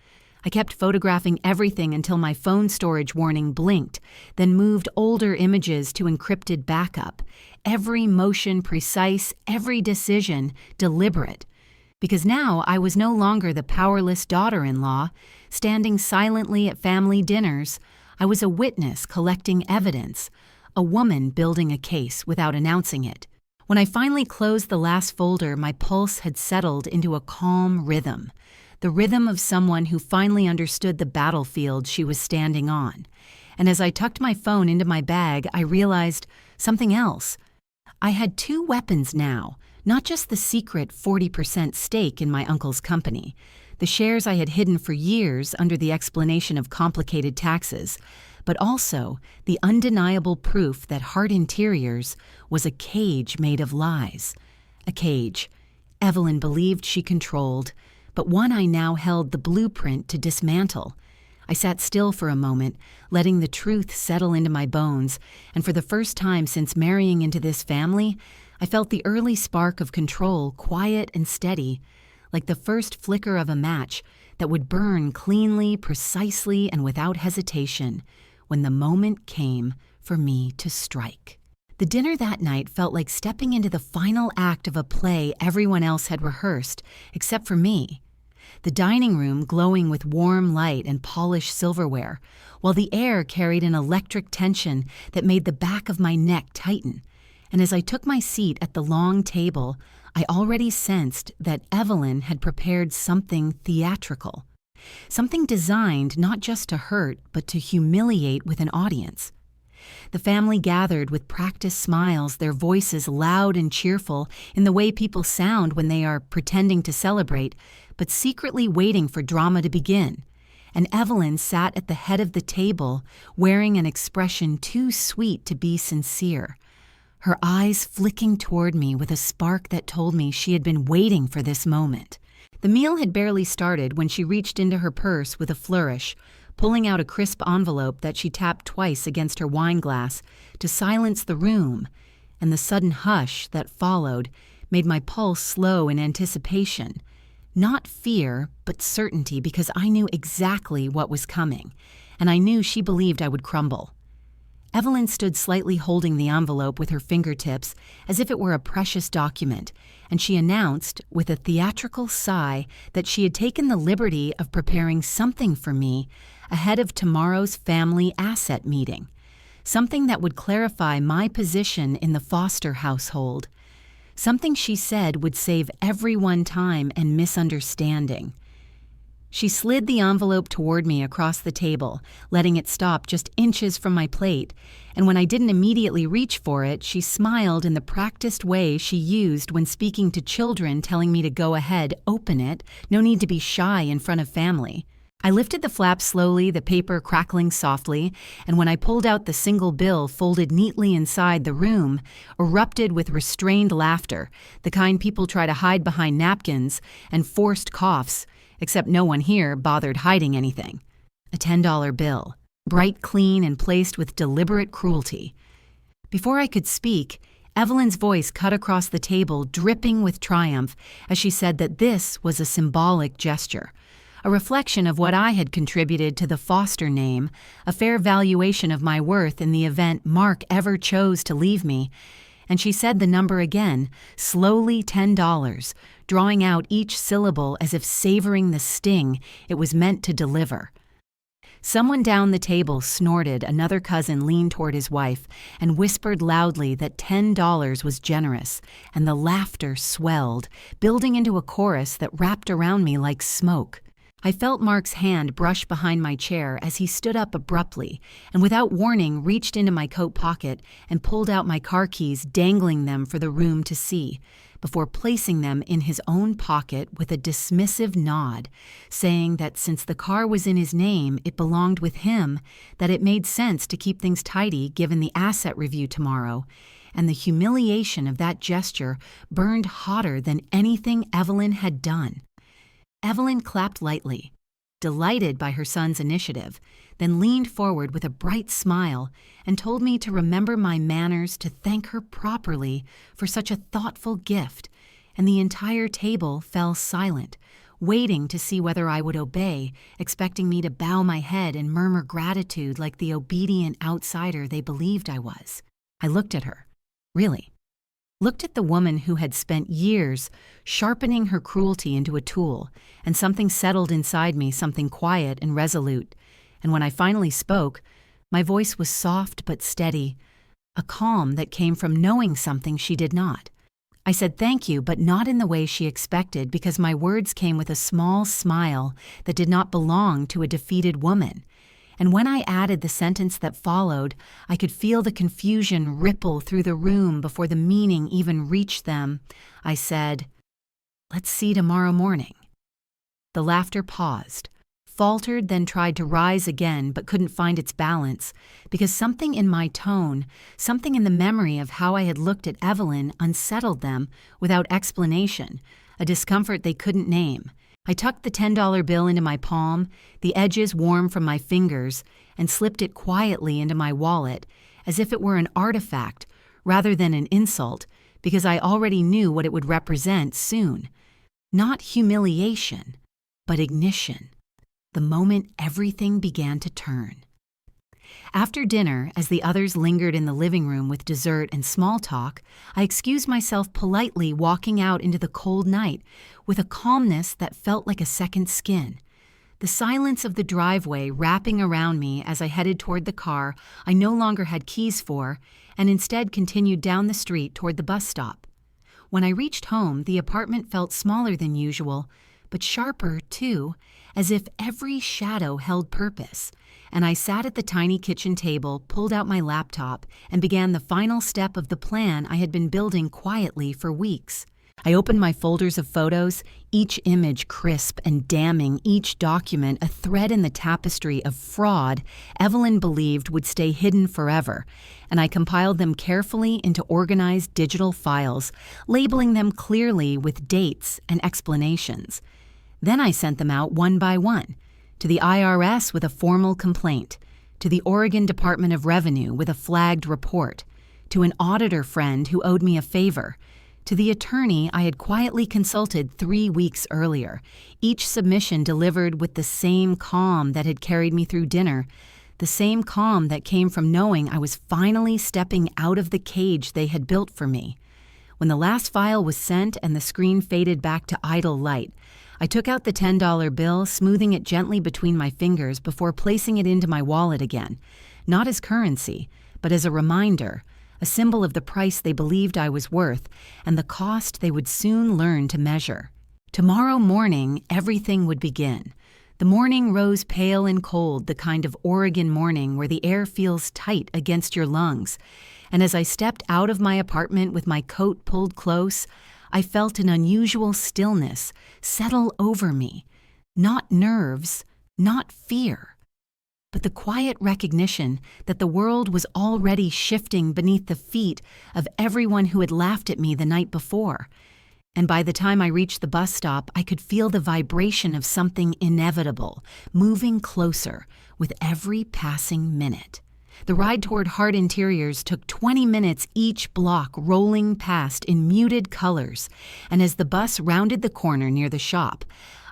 I kept photographing everything until my phone storage warning blinked, then moved older images to encrypted backup. Every motion precise, every decision deliberate. Because now I was no longer the powerless daughter-in-law, standing silently at family dinners. I was a witness collecting evidence, a woman building a case without announcing it. When I finally closed the last folder, my pulse had settled into a calm rhythm, the rhythm of someone who finally understood the battlefield she was standing on. And as I tucked my phone into my bag, I realized something else. I had two weapons now, not just the secret 40% stake in my uncle's company, the shares I had hidden for years under the explanation of complicated taxes, but also the undeniable proof that Hard Interiors was a cage made of lies. A cage Evelyn believed she controlled, but one I now held the blueprint to dismantle. I sat still for a moment, letting the truth settle into my bones, and for the first time since marrying into this family, I felt the early spark of control, quiet and steady, like the first flicker of a match that would burn cleanly, precisely, and without hesitation when the moment came for me to strike. The dinner that night felt like stepping into the final act of a play everyone else had rehearsed, except for me. the dining room glowing with warm light and polished silverware, while the air carried an electric tension that made the back of my neck tighten. And as I took my seat at the long table, I already sensed that Evelyn had prepared something theatrical, something designed not just to hurt, but to humiliate with an audience. The family gathered with practiced smiles, their voices loud and cheerful in the way people sound when they are pretending to celebrate, but secretly waiting for drama to begin. And Evelyn sat at the head of the table, wearing an expression too sweet to be sincere, her eyes flicking toward me with a spark that told me she had been waiting for this moment. The meal had barely started when she reached into her purse with a flourish, pulling out a crisp envelope that she tapped twice against her wine glass to silence the room, and the sudden hush that followed made my pulse slow in anticipation. Not fear, but certainty, because I knew exactly what was coming, and I knew she believed I would crumble. Evelyn stood slightly holding the envelope with her fingertips as if it were a precious document, and she announced, with a theatrical sigh, that she had taken the liberty of preparing something for me ahead of tomorrow's family asset meeting, something that would clarify my position in the Foster household, something she said would save everyone time and misunderstanding. She slid the envelope toward me across the table, letting it stop just inches from my plate, and when I didn't immediately reach for it, she smiled in the practiced way she used when speaking to children, telling me to go ahead, open it, no need to be shy in front of family. I lifted the flap slowly, the paper crackling softly, and when I pulled out the single bill folded neatly inside, the room erupted with restrained laughter, the kind people try to hide behind napkins, and forced coughs, except no one here bothered hiding anything. A $10 bill, bright clean and placed with deliberate cruelty. Before I could speak, Evelyn's voice cut across the table, dripping with triumph, as she said that this was a symbolic gesture, a reflection of what I had contributed to the Foster name, a fair valuation of my worth in the event Mark ever chose to leave me. And she said the number again, slowly $10, drawing out each syllable as if savoring the sting it was meant to deliver. Someone down the table snorted, another cousin leaned toward his wife and whispered loudly that $10 was generous, and the laughter swelled, building into a chorus that wrapped around me like smoke. I felt Mark's hand brush behind my chair as he stood up abruptly and without warning reached into my coat pocket and pulled out my car keys, dangling them for the room to see, before placing them in his own pocket with a dismissive nod, saying that since the car was in his name, it belonged with him, that it made sense to keep things tidy given the asset review tomorrow, and the humiliation of that gesture burned hotter than anything Evelyn had done. Evelyn clapped lightly, delighted by her son's initiative, then leaned forward with a bright smile and told me to remember my manners, to thank her properly for such a thoughtful gift, and the entire table fell silent, waiting to see whether I would obey, expecting me to bow my head and murmur gratitude like the obedient outsider they believed I was. I looked at her, really. Looked at the woman who had spent years sharpening her cruelty into a tool, and something settled inside me, something quiet and resolute. And when I finally spoke, my voice was soft but steady, a calm that came from knowing something she did not. I said thank you, but not in the way she expected, because my words came with a small smile that did not belong to a defeated woman. And when I added the sentence that followed, I could feel the confusion ripple through the room before the meaning even reached them. I said, "Let's see tomorrow morning." The laughter paused, faltered, then tried to rise again, but couldn't find its balance, because something in my tone, something in the memory of how I had looked at Evelyn, unsettled them without explanation, a discomfort they couldn't name. I tucked the $10 bill into my palm, the edges warm from my fingers, and slipped it quietly into my wallet, as if it were an artifact rather than an insult, because I already knew what it would represent soon. Not humiliation, but ignition. The moment everything began to turn. After dinner, as the others lingered in the living room with dessert and small talk, I excused myself politely, walking out into the cold night with a calmness that felt like a second skin. The silence of the driveway wrapping around me as I headed toward the car I no longer had keys for, and instead continued down the street toward the bus stop. When I reached home, the apartment felt smaller than usual, but sharper, too, as if every shadow held purpose, and I sat at the tiny kitchen table, pulled out my laptop, and began the final step of the plan I had been building quietly for weeks. I opened my folders of photos, each image crisp and damning, each document a thread in the tapestry of fraud Evelyn believed would stay hidden forever, and I compiled them carefully into organized digital files, labeling them clearly with dates and explanations. Then I sent them out one by one, to the IRS with a formal complaint, to the Oregon Department of Revenue with a flagged report, to an auditor friend who owed me a favor, to the attorney I had quietly consulted 3 weeks earlier, each submission delivered with the same calm that had carried me through dinner, the same calm that came from knowing I was finally stepping out of the cage they had built for me. When the last file was sent and the screen faded back to idle light, I took out the $10 bill, smoothing it gently between my fingers before placing it into my wallet again, not as currency, but as a reminder, a symbol of the price they believed I was worth and the cost they would soon learn to measure. Tomorrow morning, everything would begin. The morning rose pale and cold, the kind of Oregon morning where the air feels tight against your lungs. And as I stepped out of my apartment with my coat pulled close, I felt an unusual stillness settle over me. Not nerves, not fear, but the quiet recognition that the world was already shifting beneath the feet of everyone who had laughed at me the night before. And by the time I reached the bus stop, I could feel the vibration of something inevitable, moving closer with every passing minute. The ride toward Hart Interiors took 20 minutes each block, rolling past in muted colors, and as the bus rounded the corner near the shop,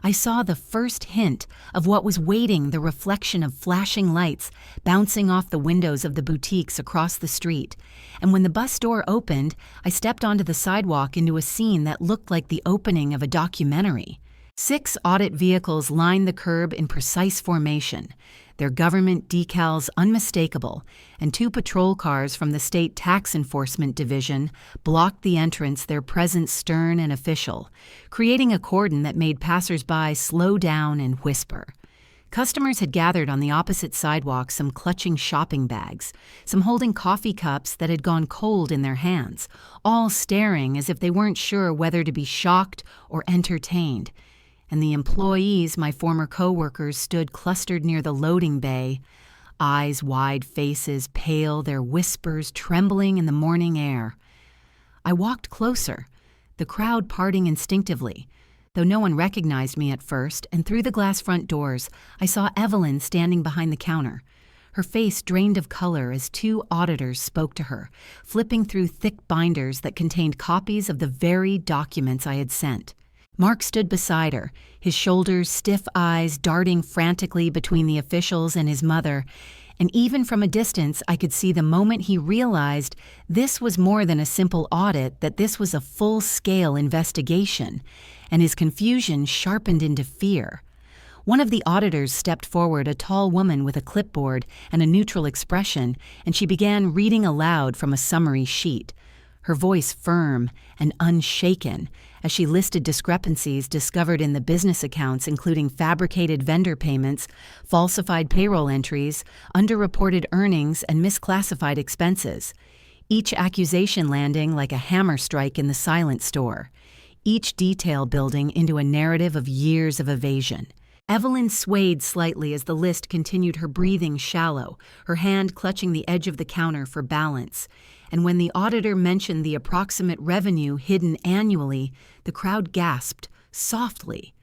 I saw the first hint of what was waiting, the reflection of flashing lights bouncing off the windows of the boutiques across the street. And when the bus door opened, I stepped onto the sidewalk into a scene that looked like the opening of a documentary. 6 audit vehicles lined the curb in precise formation, their government decals unmistakable, and 2 patrol cars from the State Tax Enforcement Division blocked the entrance, their presence stern and official, creating a cordon that made passers-by slow down and whisper. Customers had gathered on the opposite sidewalk, some clutching shopping bags, some holding coffee cups that had gone cold in their hands, all staring as if they weren't sure whether to be shocked or entertained. And the employees, my former co-workers, stood clustered near the loading bay, eyes wide, faces pale, their whispers trembling in the morning air. I walked closer, the crowd parting instinctively, though no one recognized me at first, and through the glass front doors, I saw Evelyn standing behind the counter, her face drained of color as 2 auditors spoke to her, flipping through thick binders that contained copies of the very documents I had sent. Mark stood beside her, his shoulders, stiff eyes darting frantically between the officials and his mother, and even from a distance I could see the moment he realized this was more than a simple audit, that this was a full-scale investigation, and his confusion sharpened into fear. One of the auditors stepped forward, a tall woman with a clipboard and a neutral expression, and she began reading aloud from a summary sheet, her voice firm and unshaken, as she listed discrepancies discovered in the business accounts, including fabricated vendor payments, falsified payroll entries, underreported earnings, and misclassified expenses, each accusation landing like a hammer strike in the silent store, each detail building into a narrative of years of evasion. Evelyn swayed slightly as the list continued, her breathing shallow, her hand clutching the edge of the counter for balance. And when the auditor mentioned the approximate revenue hidden annually, the crowd gasped, softly.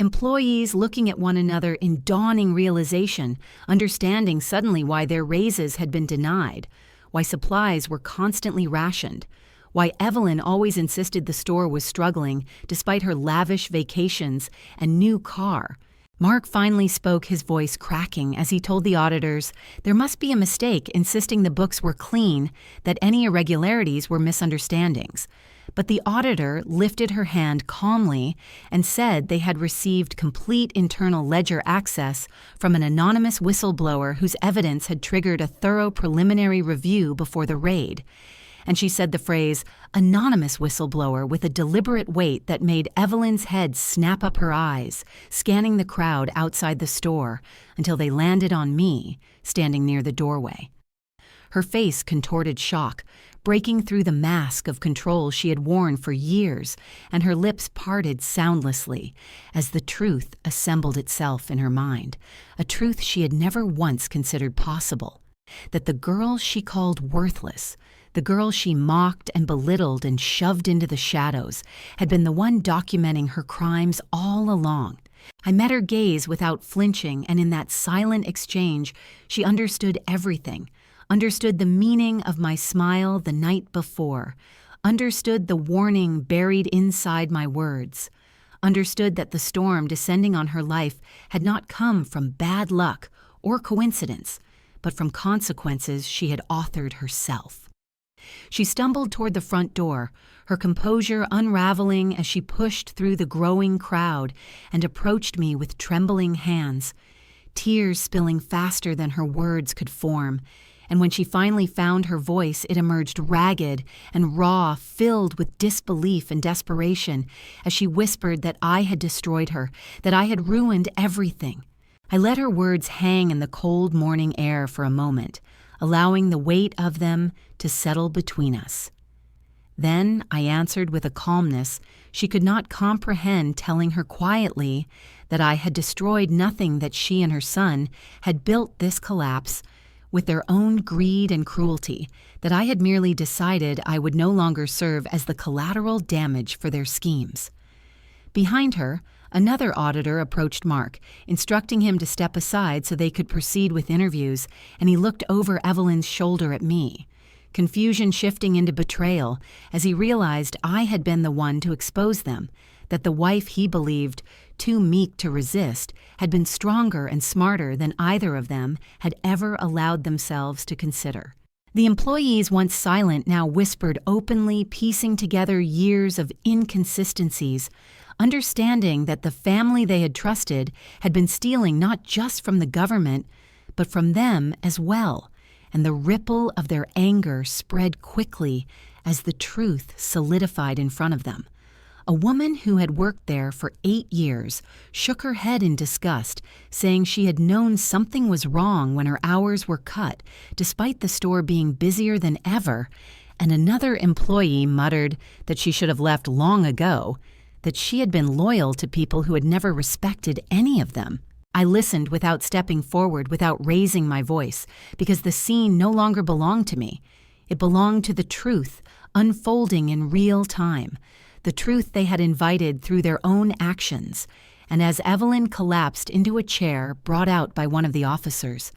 Employees looking at one another in dawning realization, understanding suddenly why their raises had been denied, why supplies were constantly rationed, why Evelyn always insisted the store was struggling despite her lavish vacations and new car. Mark finally spoke, his voice cracking as he told the auditors there must be a mistake, insisting the books were clean, that any irregularities were misunderstandings. But the auditor lifted her hand calmly and said they had received complete internal ledger access from an anonymous whistleblower whose evidence had triggered a thorough preliminary review before the raid. And she said the phrase, anonymous whistleblower, with a deliberate weight that made Evelyn's head snap up her eyes, scanning the crowd outside the store until they landed on me, standing near the doorway. Her face contorted shock, breaking through the mask of control she had worn for years, and her lips parted soundlessly as the truth assembled itself in her mind, a truth she had never once considered possible, that the girl she called worthless, the girl she mocked and belittled and shoved into the shadows, had been the one documenting her crimes all along. I met her gaze without flinching, and in that silent exchange, she understood everything, understood the meaning of my smile the night before, understood the warning buried inside my words, understood that the storm descending on her life had not come from bad luck or coincidence, but from consequences she had authored herself. She stumbled toward the front door, her composure unraveling as she pushed through the growing crowd and approached me with trembling hands, tears spilling faster than her words could form. And when she finally found her voice, it emerged ragged and raw, filled with disbelief and desperation, as she whispered that I had destroyed her, that I had ruined everything. I let her words hang in the cold morning air for a moment, allowing the weight of them to settle between us. Then I answered with a calmness she could not comprehend, telling her quietly that I had destroyed nothing, that she and her son had built this collapse with their own greed and cruelty, that I had merely decided I would no longer serve as the collateral damage for their schemes. Behind her, another auditor approached Mark, instructing him to step aside so they could proceed with interviews, and he looked over Evelyn's shoulder at me, confusion shifting into betrayal as he realized I had been the one to expose them, that the wife he believed too meek to resist had been stronger and smarter than either of them had ever allowed themselves to consider. The employees, once silent, now whispered openly, piecing together years of inconsistencies, understanding that the family they had trusted had been stealing not just from the government, but from them as well, and the ripple of their anger spread quickly as the truth solidified in front of them. A woman who had worked there for 8 years shook her head in disgust, saying she had known something was wrong when her hours were cut, despite the store being busier than ever, and another employee muttered that she should have left long ago, that she had been loyal to people who had never respected any of them. I listened without stepping forward, without raising my voice, because the scene no longer belonged to me. It belonged to the truth, unfolding in real time, the truth they had invited through their own actions. And as Evelyn collapsed into a chair brought out by one of the officers,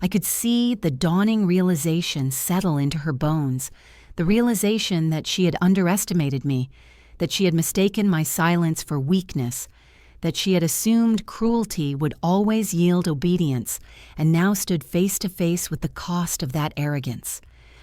I could see the dawning realization settle into her bones, the realization that she had underestimated me, that she had mistaken my silence for weakness, that she had assumed cruelty would always yield obedience, and now stood face to face with the cost of that arrogance.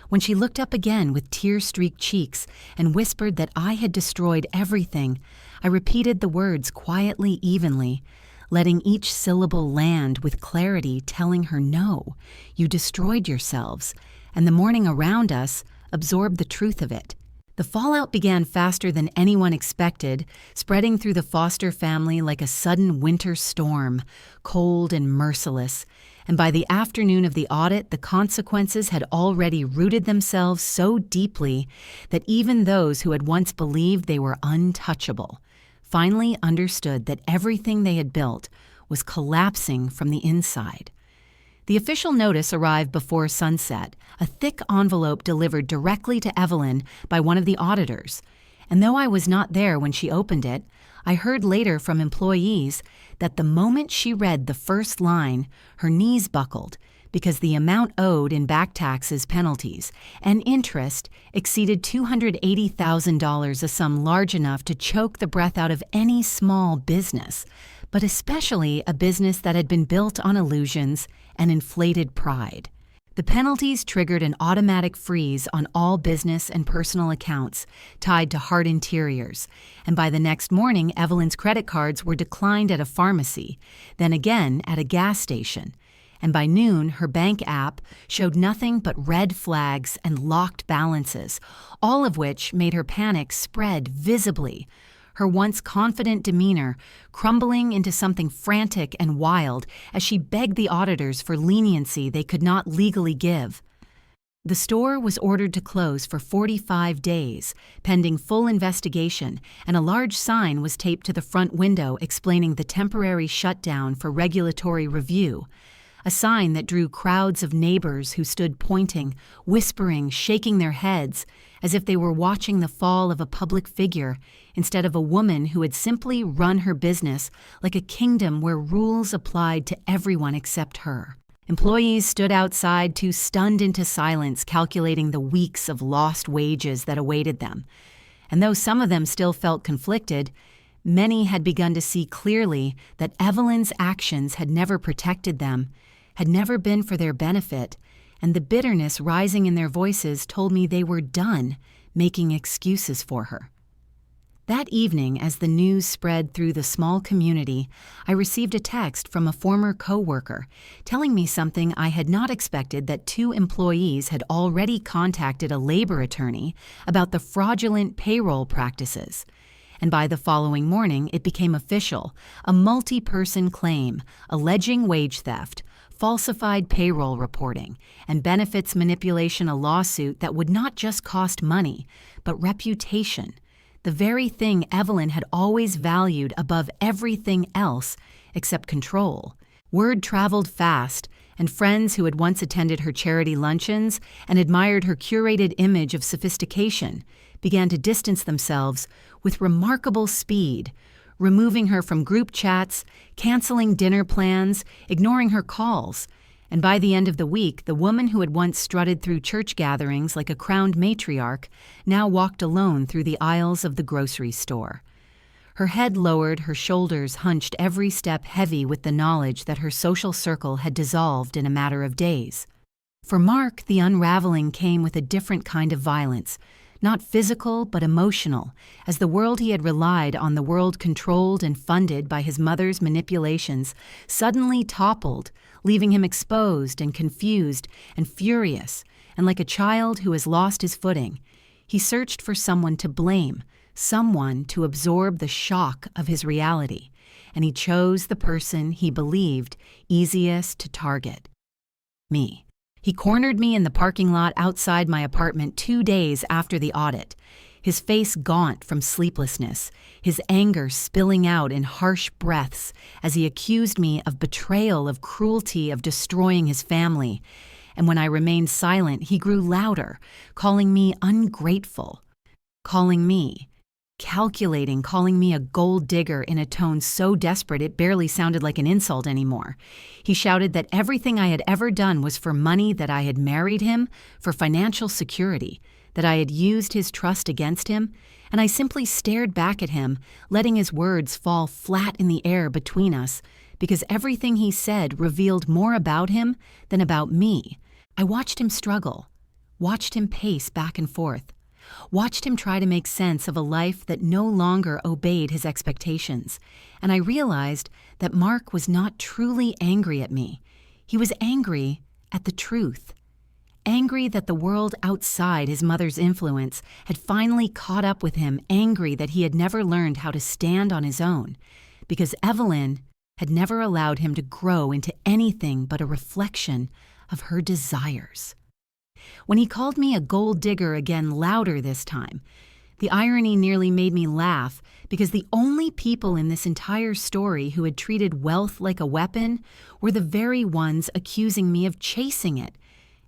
When she looked up again with tear-streaked cheeks and whispered that I had destroyed everything, I repeated the words quietly, evenly, letting each syllable land with clarity, telling her, "No, you destroyed yourselves," and the morning around us absorbed the truth of it. The fallout began faster than anyone expected, spreading through the Foster family like a sudden winter storm, cold and merciless. And by the afternoon of the audit, the consequences had already rooted themselves so deeply that even those who had once believed they were untouchable finally understood that everything they had built was collapsing from the inside. The official notice arrived before sunset, a thick envelope delivered directly to Evelyn by one of the auditors. And though I was not there when she opened it, I heard later from employees that the moment she read the first line, her knees buckled because the amount owed in back taxes, penalties, and interest exceeded $280,000, a sum large enough to choke the breath out of any small business. but especially a business that had been built on illusions and inflated pride. The penalties triggered an automatic freeze on all business and personal accounts tied to Heart Interiors, and by the next morning, Evelyn's credit cards were declined at a pharmacy, then again at a gas station. And by noon, her bank app showed nothing but red flags and locked balances, all of which made her panic spread visibly, her once confident demeanor crumbling into something frantic and wild as she begged the auditors for leniency they could not legally give. The store was ordered to close for 45 days, pending full investigation, and a large sign was taped to the front window explaining the temporary shutdown for regulatory review. A sign that drew crowds of neighbors who stood pointing, whispering, shaking their heads, as if they were watching the fall of a public figure instead of a woman who had simply run her business like a kingdom where rules applied to everyone except her. Employees stood outside too stunned into silence, calculating the weeks of lost wages that awaited them. And though some of them still felt conflicted, many had begun to see clearly that Evelyn's actions had never protected them, had never been for their benefit, and the bitterness rising in their voices told me they were done making excuses for her. That evening, as the news spread through the small community, I received a text from a former coworker telling me something I had not expected, that 2 employees had already contacted a labor attorney about the fraudulent payroll practices. And by the following morning, it became official, a multi-person claim alleging wage theft, falsified payroll reporting, and benefits manipulation, a lawsuit that would not just cost money, but reputation, the very thing Evelyn had always valued above everything else except control. Word traveled fast, and friends who had once attended her charity luncheons and admired her curated image of sophistication began to distance themselves with remarkable speed, removing her from group chats, canceling dinner plans, ignoring her calls. And by the end of the week, the woman who had once strutted through church gatherings like a crowned matriarch now walked alone through the aisles of the grocery store. Her head lowered, her shoulders hunched, every step heavy with the knowledge that her social circle had dissolved in a matter of days. For Mark, the unraveling came with a different kind of violence, not physical but emotional, as the world he had relied on, the world controlled and funded by his mother's manipulations, suddenly toppled, leaving him exposed and confused and furious, and like a child who has lost his footing, he searched for someone to blame, someone to absorb the shock of his reality, and he chose the person he believed easiest to target: me. He cornered me in the parking lot outside my apartment 2 days after the audit, his face gaunt from sleeplessness, his anger spilling out in harsh breaths as he accused me of betrayal, of cruelty, of destroying his family. And when I remained silent, he grew louder, calling me ungrateful, calling me calculating, calling me a gold digger in a tone so desperate it barely sounded like an insult anymore. He shouted that everything I had ever done was for money, that I had married him for financial security, that I had used his trust against him, and I simply stared back at him, letting his words fall flat in the air between us, because everything he said revealed more about him than about me. I watched him struggle, watched him pace back and forth, watched him try to make sense of a life that no longer obeyed his expectations, and I realized that Mark was not truly angry at me. He was angry at the truth. Angry that the world outside his mother's influence had finally caught up with him, angry that he had never learned how to stand on his own, because Evelyn had never allowed him to grow into anything but a reflection of her desires. When he called me a gold digger again, louder this time, the irony nearly made me laugh, because the only people in this entire story who had treated wealth like a weapon were the very ones accusing me of chasing it.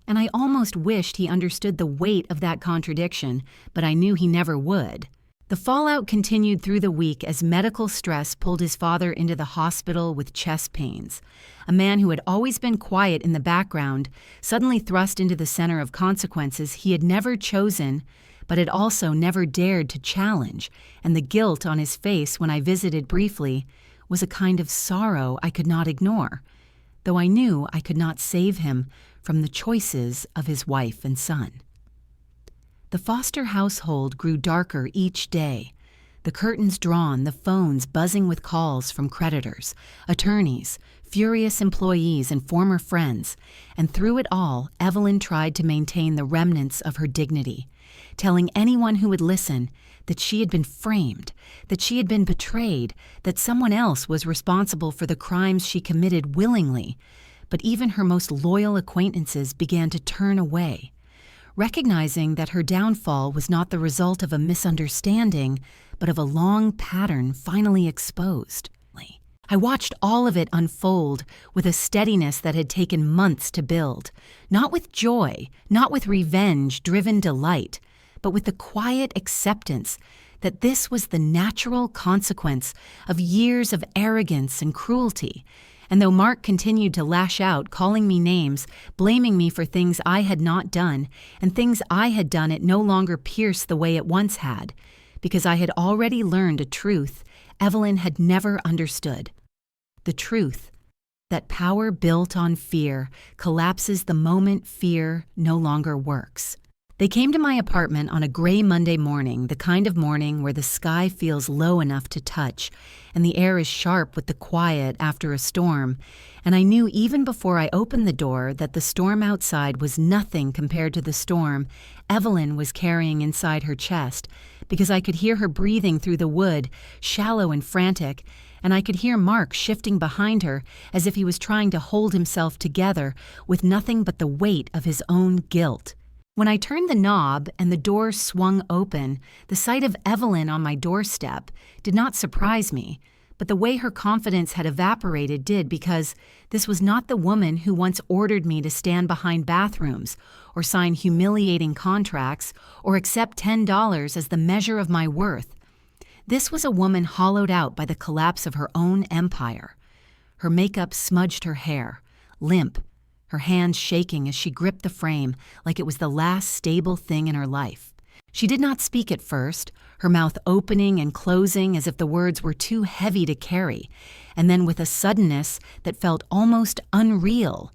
And I almost wished he understood the weight of that contradiction, but I knew he never would. The fallout continued through the week as medical stress pulled his father into the hospital with chest pains. A man who had always been quiet in the background, suddenly thrust into the center of consequences he had never chosen, but had also never dared to challenge, and the guilt on his face when I visited briefly was a kind of sorrow I could not ignore, though I knew I could not save him from the choices of his wife and son. The foster household grew darker each day, the curtains drawn, the phones buzzing with calls from creditors, attorneys, furious employees, and former friends, and through it all, Evelyn tried to maintain the remnants of her dignity, telling anyone who would listen that she had been framed, that she had been betrayed, that someone else was responsible for the crimes she committed willingly. But even her most loyal acquaintances began to turn away, recognizing that her downfall was not the result of a misunderstanding, but of a long pattern finally exposed. I watched all of it unfold with a steadiness that had taken months to build, not with joy, not with revenge-driven delight, but with the quiet acceptance that this was the natural consequence of years of arrogance and cruelty. And though Mark continued to lash out, calling me names, blaming me for things I had not done, and things I had done it no longer pierced the way it once had, because I had already learned a truth Evelyn had never understood. The truth that power built on fear collapses the moment fear no longer works. They came to my apartment on a gray Monday morning, the kind of morning where the sky feels low enough to touch and the air is sharp with the quiet after a storm, and I knew even before I opened the door that the storm outside was nothing compared to the storm Evelyn was carrying inside her chest, because I could hear her breathing through the wood, shallow and frantic, and I could hear Mark shifting behind her as if he was trying to hold himself together with nothing but the weight of his own guilt. When I turned the knob and the door swung open, the sight of Evelyn on my doorstep did not surprise me, but the way her confidence had evaporated did, because this was not the woman who once ordered me to stand behind bathrooms or sign humiliating contracts or accept $10 as the measure of my worth. This was a woman hollowed out by the collapse of her own empire. Her makeup smudged her hair, limp, her hands shaking as she gripped the frame like it was the last stable thing in her life. She did not speak at first, her mouth opening and closing as if the words were too heavy to carry, and then with a suddenness that felt almost unreal,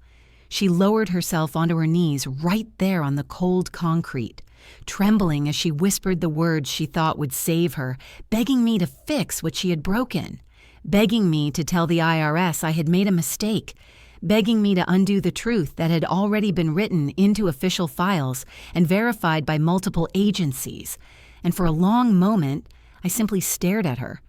she lowered herself onto her knees right there on the cold concrete, trembling as she whispered the words she thought would save her, begging me to fix what she had broken, begging me to tell the IRS I had made a mistake, begging me to undo the truth that had already been written into official files and verified by multiple agencies. And for a long moment, I simply stared at her,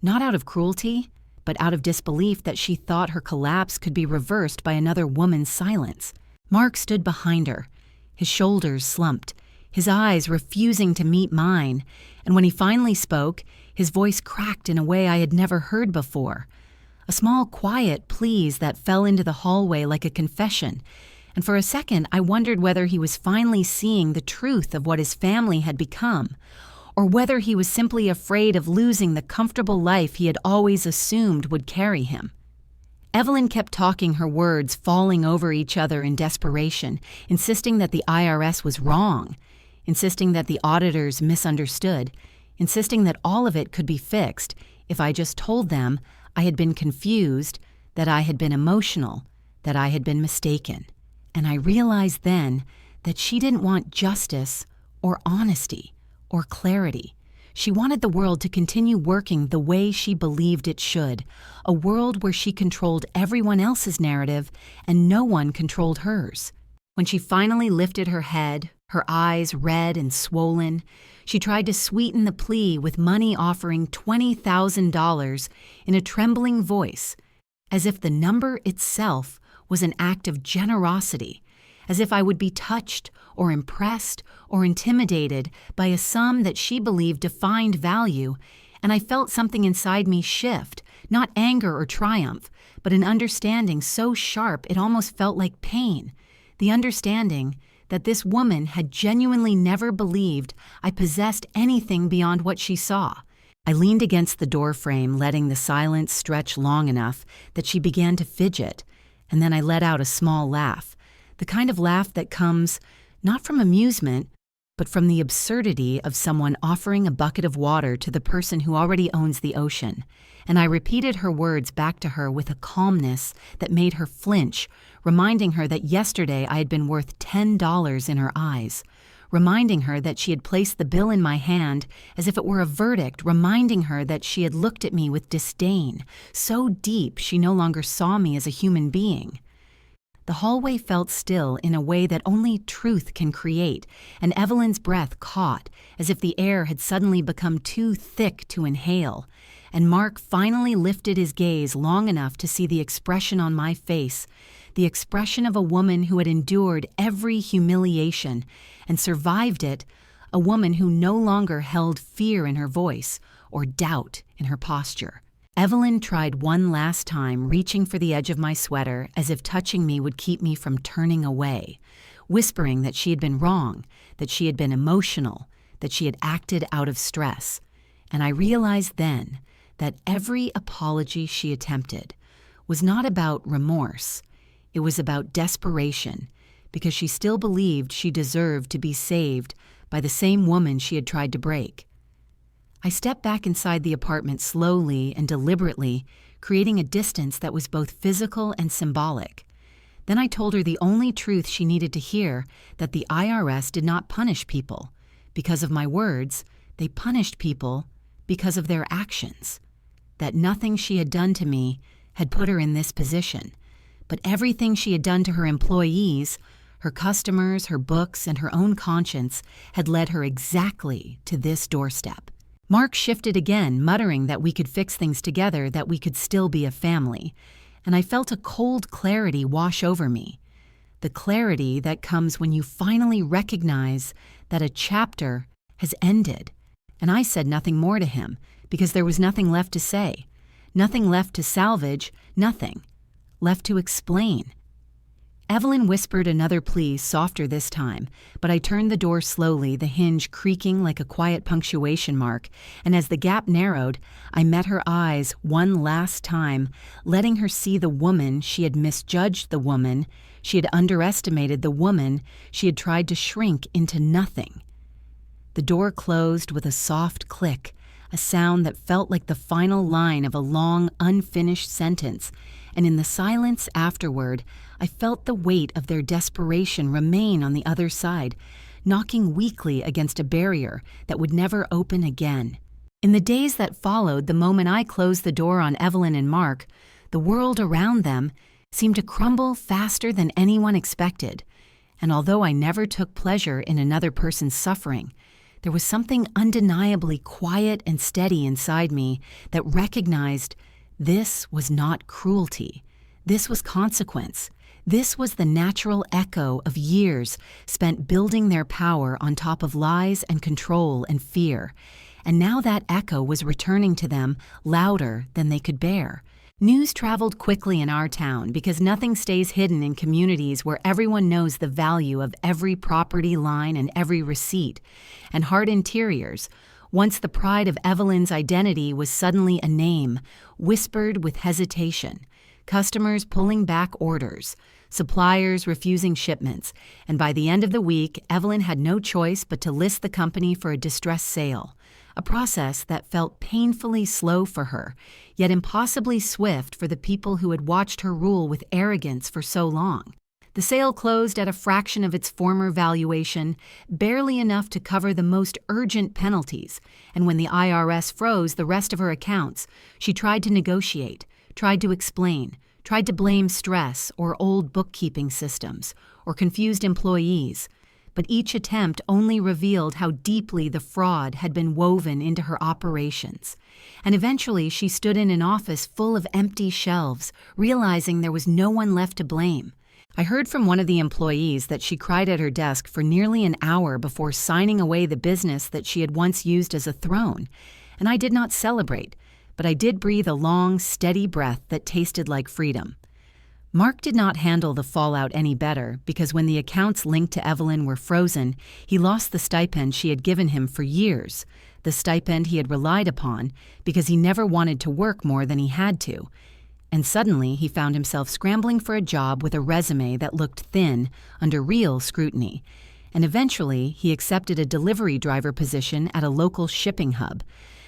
not out of cruelty, but out of disbelief that she thought her collapse could be reversed by another woman's silence. Mark stood behind her, his shoulders slumped, his eyes refusing to meet mine, and when he finally spoke, his voice cracked in a way I had never heard before. A small, quiet please that fell into the hallway like a confession, and for a second I wondered whether he was finally seeing the truth of what his family had become, or whether he was simply afraid of losing the comfortable life he had always assumed would carry him. Evelyn kept talking, her words falling over each other in desperation, insisting that the IRS was wrong, insisting that the auditors misunderstood, insisting that all of it could be fixed if I just told them I had been confused, that I had been emotional, that I had been mistaken. And I realized then that she didn't want justice or honesty or clarity. She wanted the world to continue working the way she believed it should, a world where she controlled everyone else's narrative and no one controlled hers. When she finally lifted her head, her eyes red and swollen, she tried to sweeten the plea with money, offering $20,000 in a trembling voice, as if the number itself was an act of generosity, as if I would be touched or impressed or intimidated by a sum that she believed defined value, and I felt something inside me shift, not anger or triumph, but an understanding so sharp it almost felt like pain, the understanding that this woman had genuinely never believed I possessed anything beyond what she saw. I leaned against the door frame, letting the silence stretch long enough that she began to fidget, and then I let out a small laugh, the kind of laugh that comes not from amusement, but from the absurdity of someone offering a bucket of water to the person who already owns the ocean. And I repeated her words back to her with a calmness that made her flinch, reminding her that yesterday I had been worth $10 in her eyes, reminding her that she had placed the bill in my hand as if it were a verdict, reminding her that she had looked at me with disdain, so deep she no longer saw me as a human being. The hallway felt still in a way that only truth can create, and Evelyn's breath caught, as if the air had suddenly become too thick to inhale, and Mark finally lifted his gaze long enough to see the expression on my face, the expression of a woman who had endured every humiliation and survived it, a woman who no longer held fear in her voice or doubt in her posture. Evelyn tried one last time, reaching for the edge of my sweater as if touching me would keep me from turning away, whispering that she had been wrong, that she had been emotional, that she had acted out of stress. And I realized then that every apology she attempted was not about remorse. It was about desperation, because she still believed she deserved to be saved by the same woman she had tried to break. I stepped back inside the apartment slowly and deliberately, creating a distance that was both physical and symbolic. Then I told her the only truth she needed to hear, that the IRS did not punish people because of my words, they punished people because of their actions. That nothing she had done to me had put her in this position, but everything she had done to her employees, her customers, her books, and her own conscience had led her exactly to this doorstep. Mark shifted again, muttering that we could fix things together, that we could still be a family, and I felt a cold clarity wash over me. The clarity that comes when you finally recognize that a chapter has ended. And I said nothing more to him, because there was nothing left to say, nothing left to salvage, nothing left to explain. Evelyn whispered another plea, softer this time, but I turned the door slowly, the hinge creaking like a quiet punctuation mark, and as the gap narrowed, I met her eyes one last time, letting her see the woman she had misjudged, the woman she had underestimated, the woman she had tried to shrink into nothing. The door closed with a soft click, a sound that felt like the final line of a long, unfinished sentence, and in the silence afterward, I felt the weight of their desperation remain on the other side, knocking weakly against a barrier that would never open again. In the days that followed, the moment I closed the door on Evelyn and Mark, the world around them seemed to crumble faster than anyone expected. And although I never took pleasure in another person's suffering, there was something undeniably quiet and steady inside me that recognized this was not cruelty. This was consequence. This was the natural echo of years spent building their power on top of lies and control and fear. And now that echo was returning to them louder than they could bear. News traveled quickly in our town because nothing stays hidden in communities where everyone knows the value of every property line and every receipt. And Hard Interiors, once the pride of Evelyn's identity, was suddenly a name, whispered with hesitation. Customers pulling back orders, suppliers refusing shipments, and by the end of the week, Evelyn had no choice but to list the company for a distress sale, a process that felt painfully slow for her, yet impossibly swift for the people who had watched her rule with arrogance for so long. The sale closed at a fraction of its former valuation, barely enough to cover the most urgent penalties, and when the IRS froze the rest of her accounts, she tried to negotiate, tried to explain, tried to blame stress or old bookkeeping systems or confused employees, but each attempt only revealed how deeply the fraud had been woven into her operations. And eventually she stood in an office full of empty shelves, realizing there was no one left to blame. I heard from one of the employees that she cried at her desk for nearly an hour before signing away the business that she had once used as a throne, and I did not celebrate, but I did breathe a long, steady breath that tasted like freedom. Mark did not handle the fallout any better because when the accounts linked to Evelyn were frozen, he lost the stipend she had given him for years, the stipend he had relied upon because he never wanted to work more than he had to. And suddenly he found himself scrambling for a job with a resume that looked thin under real scrutiny. and eventually he accepted a delivery driver position at a local shipping hub,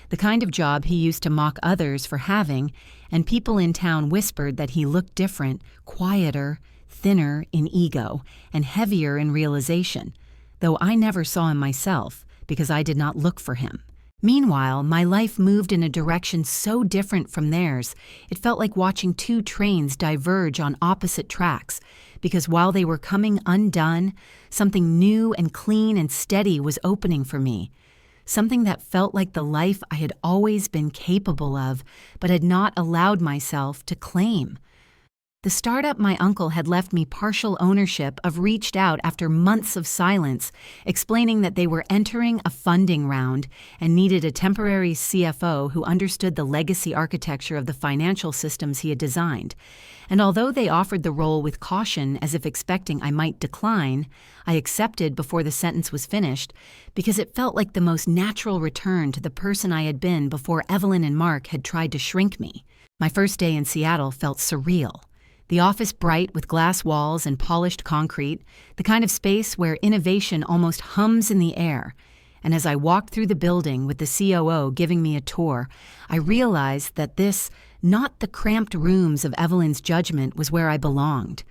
the kind of job he used to mock others for having, and people in town whispered that he looked different, quieter, thinner in ego, and heavier in realization, though I never saw him myself because I did not look for him. Meanwhile, my life moved in a direction so different from theirs, it felt like watching two trains diverge on opposite tracks, because while they were coming undone, something new and clean and steady was opening for me, something that felt like the life I had always been capable of, but had not allowed myself to claim. The startup my uncle had left me partial ownership of reached out after months of silence, explaining that they were entering a funding round and needed a temporary CFO who understood the legacy architecture of the financial systems he had designed. And although they offered the role with caution as if expecting I might decline, I accepted before the sentence was finished because it felt like the most natural return to the person I had been before Evelyn and Mark had tried to shrink me. My first day in Seattle felt surreal. The office bright with glass walls and polished concrete, the kind of space where innovation almost hums in the air. And as I walked through the building with the COO giving me a tour, I realized that this, not the cramped rooms of Evelyn's judgment, was where I belonged.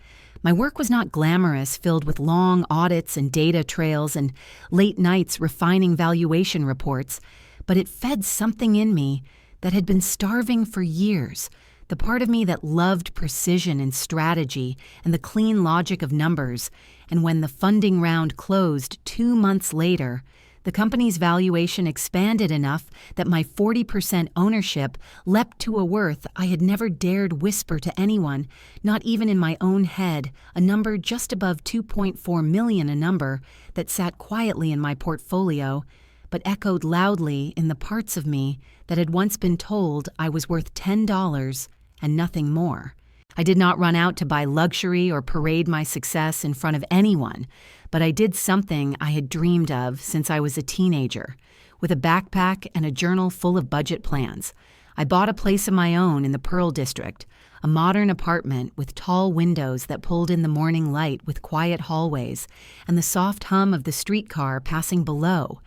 My work was not glamorous, filled with long audits and data trails and late nights refining valuation reports, but it fed something in me that had been starving for years, the part of me that loved precision and strategy and the clean logic of numbers. And when the funding round closed 2 months later, the company's valuation expanded enough that my 40% ownership leapt to a worth I had never dared whisper to anyone, not even in my own head, a number just above $2.4 million, a number that sat quietly in my portfolio, but echoed loudly in the parts of me that had once been told I was worth $10 and nothing more. I did not run out to buy luxury or parade my success in front of anyone, but I did something I had dreamed of since I was a teenager. With a backpack and a journal full of budget plans, I bought a place of my own in the Pearl District, a modern apartment with tall windows that pulled in the morning light with quiet hallways and the soft hum of the streetcar passing below.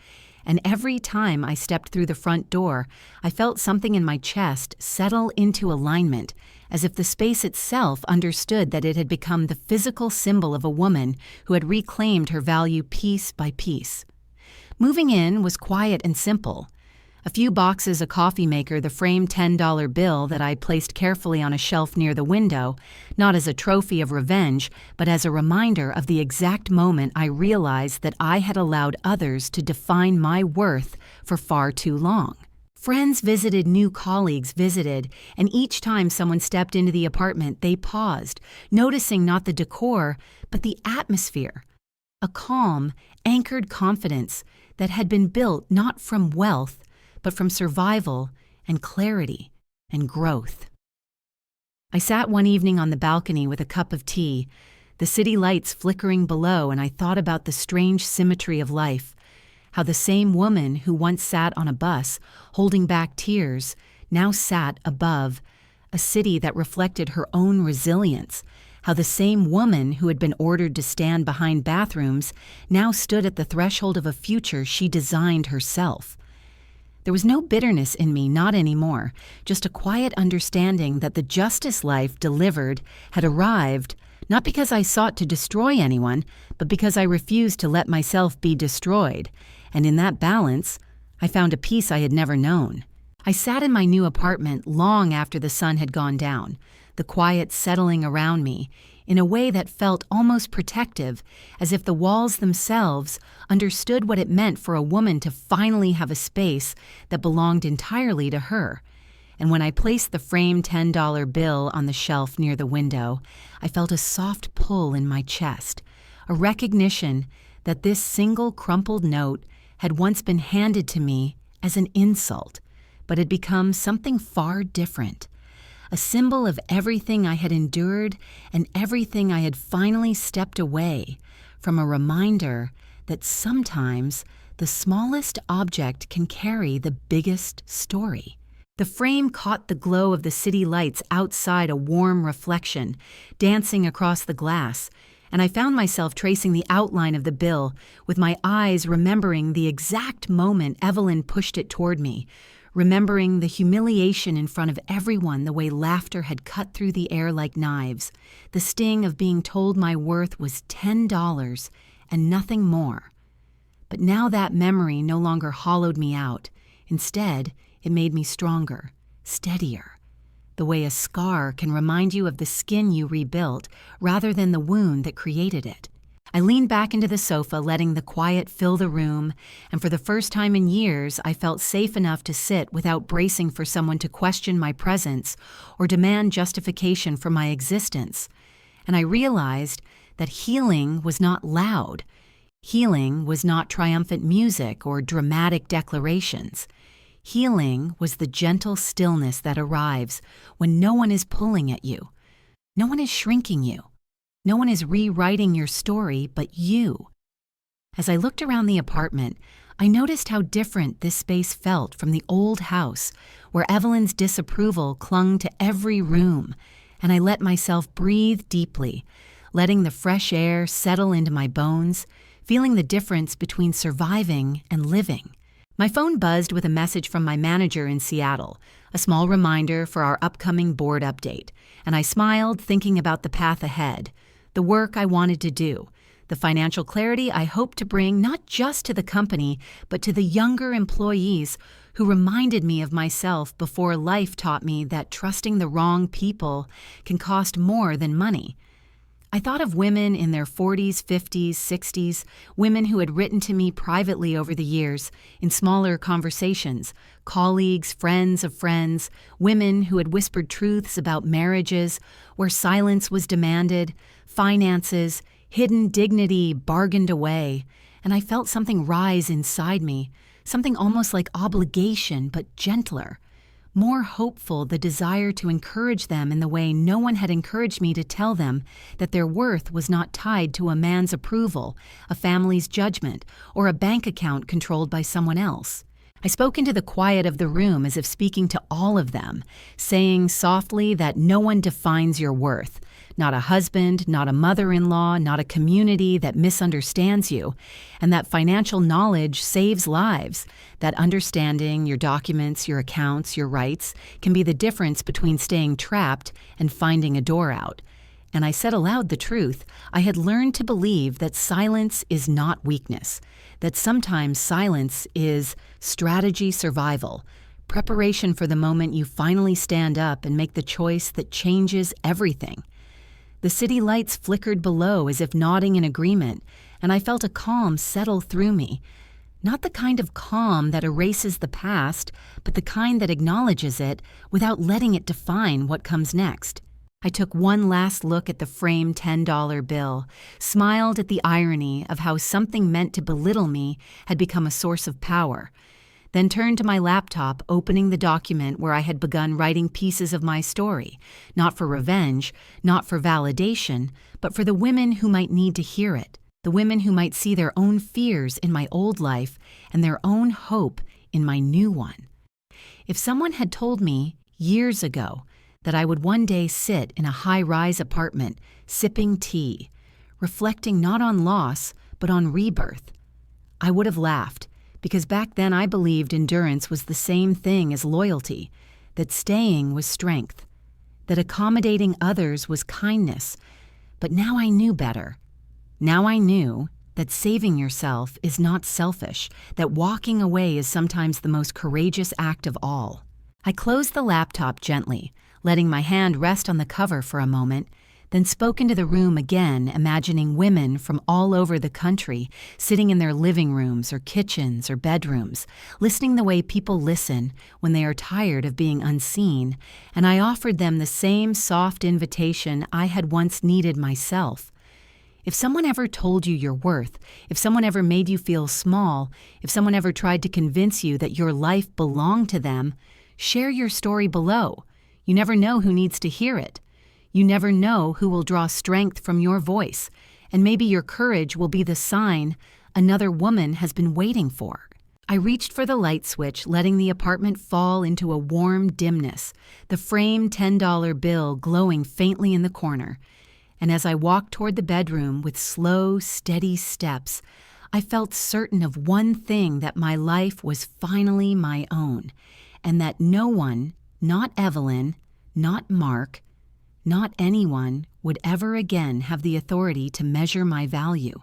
And every time I stepped through the front door, I felt something in my chest settle into alignment, as if the space itself understood that it had become the physical symbol of a woman who had reclaimed her value piece by piece. Moving in was quiet and simple. A few boxes, a coffee maker, the framed $10 bill that I placed carefully on a shelf near the window, not as a trophy of revenge, but as a reminder of the exact moment I realized that I had allowed others to define my worth for far too long. Friends visited, new colleagues visited, and each time someone stepped into the apartment, they paused, noticing not the decor, but the atmosphere. A calm, anchored confidence that had been built not from wealth, but from survival and clarity and growth. I sat one evening on the balcony with a cup of tea, the city lights flickering below, and I thought about the strange symmetry of life, how the same woman who once sat on a bus, holding back tears, now sat above a city that reflected her own resilience, how the same woman who had been ordered to stand behind bathrooms now stood at the threshold of a future she designed herself. There was no bitterness in me, not anymore, just a quiet understanding that the justice life delivered had arrived, not because I sought to destroy anyone, but because I refused to let myself be destroyed. And in that balance, I found a peace I had never known. I sat in my new apartment long after the sun had gone down, the quiet settling around me, in a way that felt almost protective, as if the walls themselves understood what it meant for a woman to finally have a space that belonged entirely to her. And when I placed the framed $10 bill on the shelf near the window, I felt a soft pull in my chest, a recognition that this single crumpled note had once been handed to me as an insult, but had become something far different. A symbol of everything I had endured and everything I had finally stepped away from, a reminder that sometimes the smallest object can carry the biggest story. The frame caught the glow of the city lights outside, a warm reflection, dancing across the glass, and I found myself tracing the outline of the bill, with my eyes remembering the exact moment Evelyn pushed it toward me, remembering the humiliation in front of everyone, the way laughter had cut through the air like knives, the sting of being told my worth was $10 and nothing more. But now that memory no longer hollowed me out. Instead, it made me stronger, steadier. The way a scar can remind you of the skin you rebuilt rather than the wound that created it. I leaned back into the sofa, letting the quiet fill the room, and for the first time in years, I felt safe enough to sit without bracing for someone to question my presence or demand justification for my existence. And I realized that healing was not loud. Healing was not triumphant music or dramatic declarations. Healing was the gentle stillness that arrives when no one is pulling at you. No one is shrinking you. No one is rewriting your story but you. As I looked around the apartment, I noticed how different this space felt from the old house, where Evelyn's disapproval clung to every room, and I let myself breathe deeply, letting the fresh air settle into my bones, feeling the difference between surviving and living. My phone buzzed with a message from my manager in Seattle, a small reminder for our upcoming board update, and I smiled, thinking about the path ahead, the work I wanted to do, the financial clarity I hoped to bring not just to the company, but to the younger employees who reminded me of myself before life taught me that trusting the wrong people can cost more than money. I thought of women in their 40s, 50s, 60s, women who had written to me privately over the years, in smaller conversations, colleagues, friends of friends, women who had whispered truths about marriages where silence was demanded, finances, hidden dignity bargained away, and I felt something rise inside me, something almost like obligation but gentler. More hopeful, the desire to encourage them in the way no one had encouraged me to tell them that their worth was not tied to a man's approval, a family's judgment, or a bank account controlled by someone else. I spoke into the quiet of the room as if speaking to all of them, saying softly that no one defines your worth. Not a husband, not a mother-in-law, not a community that misunderstands you, and that financial knowledge saves lives, that understanding your documents, your accounts, your rights can be the difference between staying trapped and finding a door out. And I said aloud the truth. I had learned to believe that silence is not weakness, that sometimes silence is strategy survival, preparation for the moment you finally stand up and make the choice that changes everything. The city lights flickered below as if nodding in agreement, and I felt a calm settle through me. Not the kind of calm that erases the past, but the kind that acknowledges it without letting it define what comes next. I took one last look at the framed $10 bill, smiled at the irony of how something meant to belittle me had become a source of power, then turned to my laptop, opening the document where I had begun writing pieces of my story, not for revenge, not for validation, but for the women who might need to hear it, the women who might see their own fears in my old life and their own hope in my new one. If someone had told me years ago that I would one day sit in a high-rise apartment, sipping tea, reflecting not on loss, but on rebirth, I would have laughed, because back then I believed endurance was the same thing as loyalty, that staying was strength, that accommodating others was kindness. But now I knew better. Now I knew that saving yourself is not selfish, that walking away is sometimes the most courageous act of all. I closed the laptop gently, letting my hand rest on the cover for a moment, then spoke into the room again, imagining women from all over the country sitting in their living rooms or kitchens or bedrooms, listening the way people listen when they are tired of being unseen, and I offered them the same soft invitation I had once needed myself. If someone ever told you your worth, if someone ever made you feel small, if someone ever tried to convince you that your life belonged to them, share your story below. You never know who needs to hear it. You never know who will draw strength from your voice, and maybe your courage will be the sign another woman has been waiting for. I reached for the light switch, letting the apartment fall into a warm dimness, the framed $10 bill glowing faintly in the corner. and as I walked toward the bedroom with slow, steady steps, I felt certain of one thing, that my life was finally my own, and that no one, not Evelyn, not Mark, not anyone, would ever again have the authority to measure my value.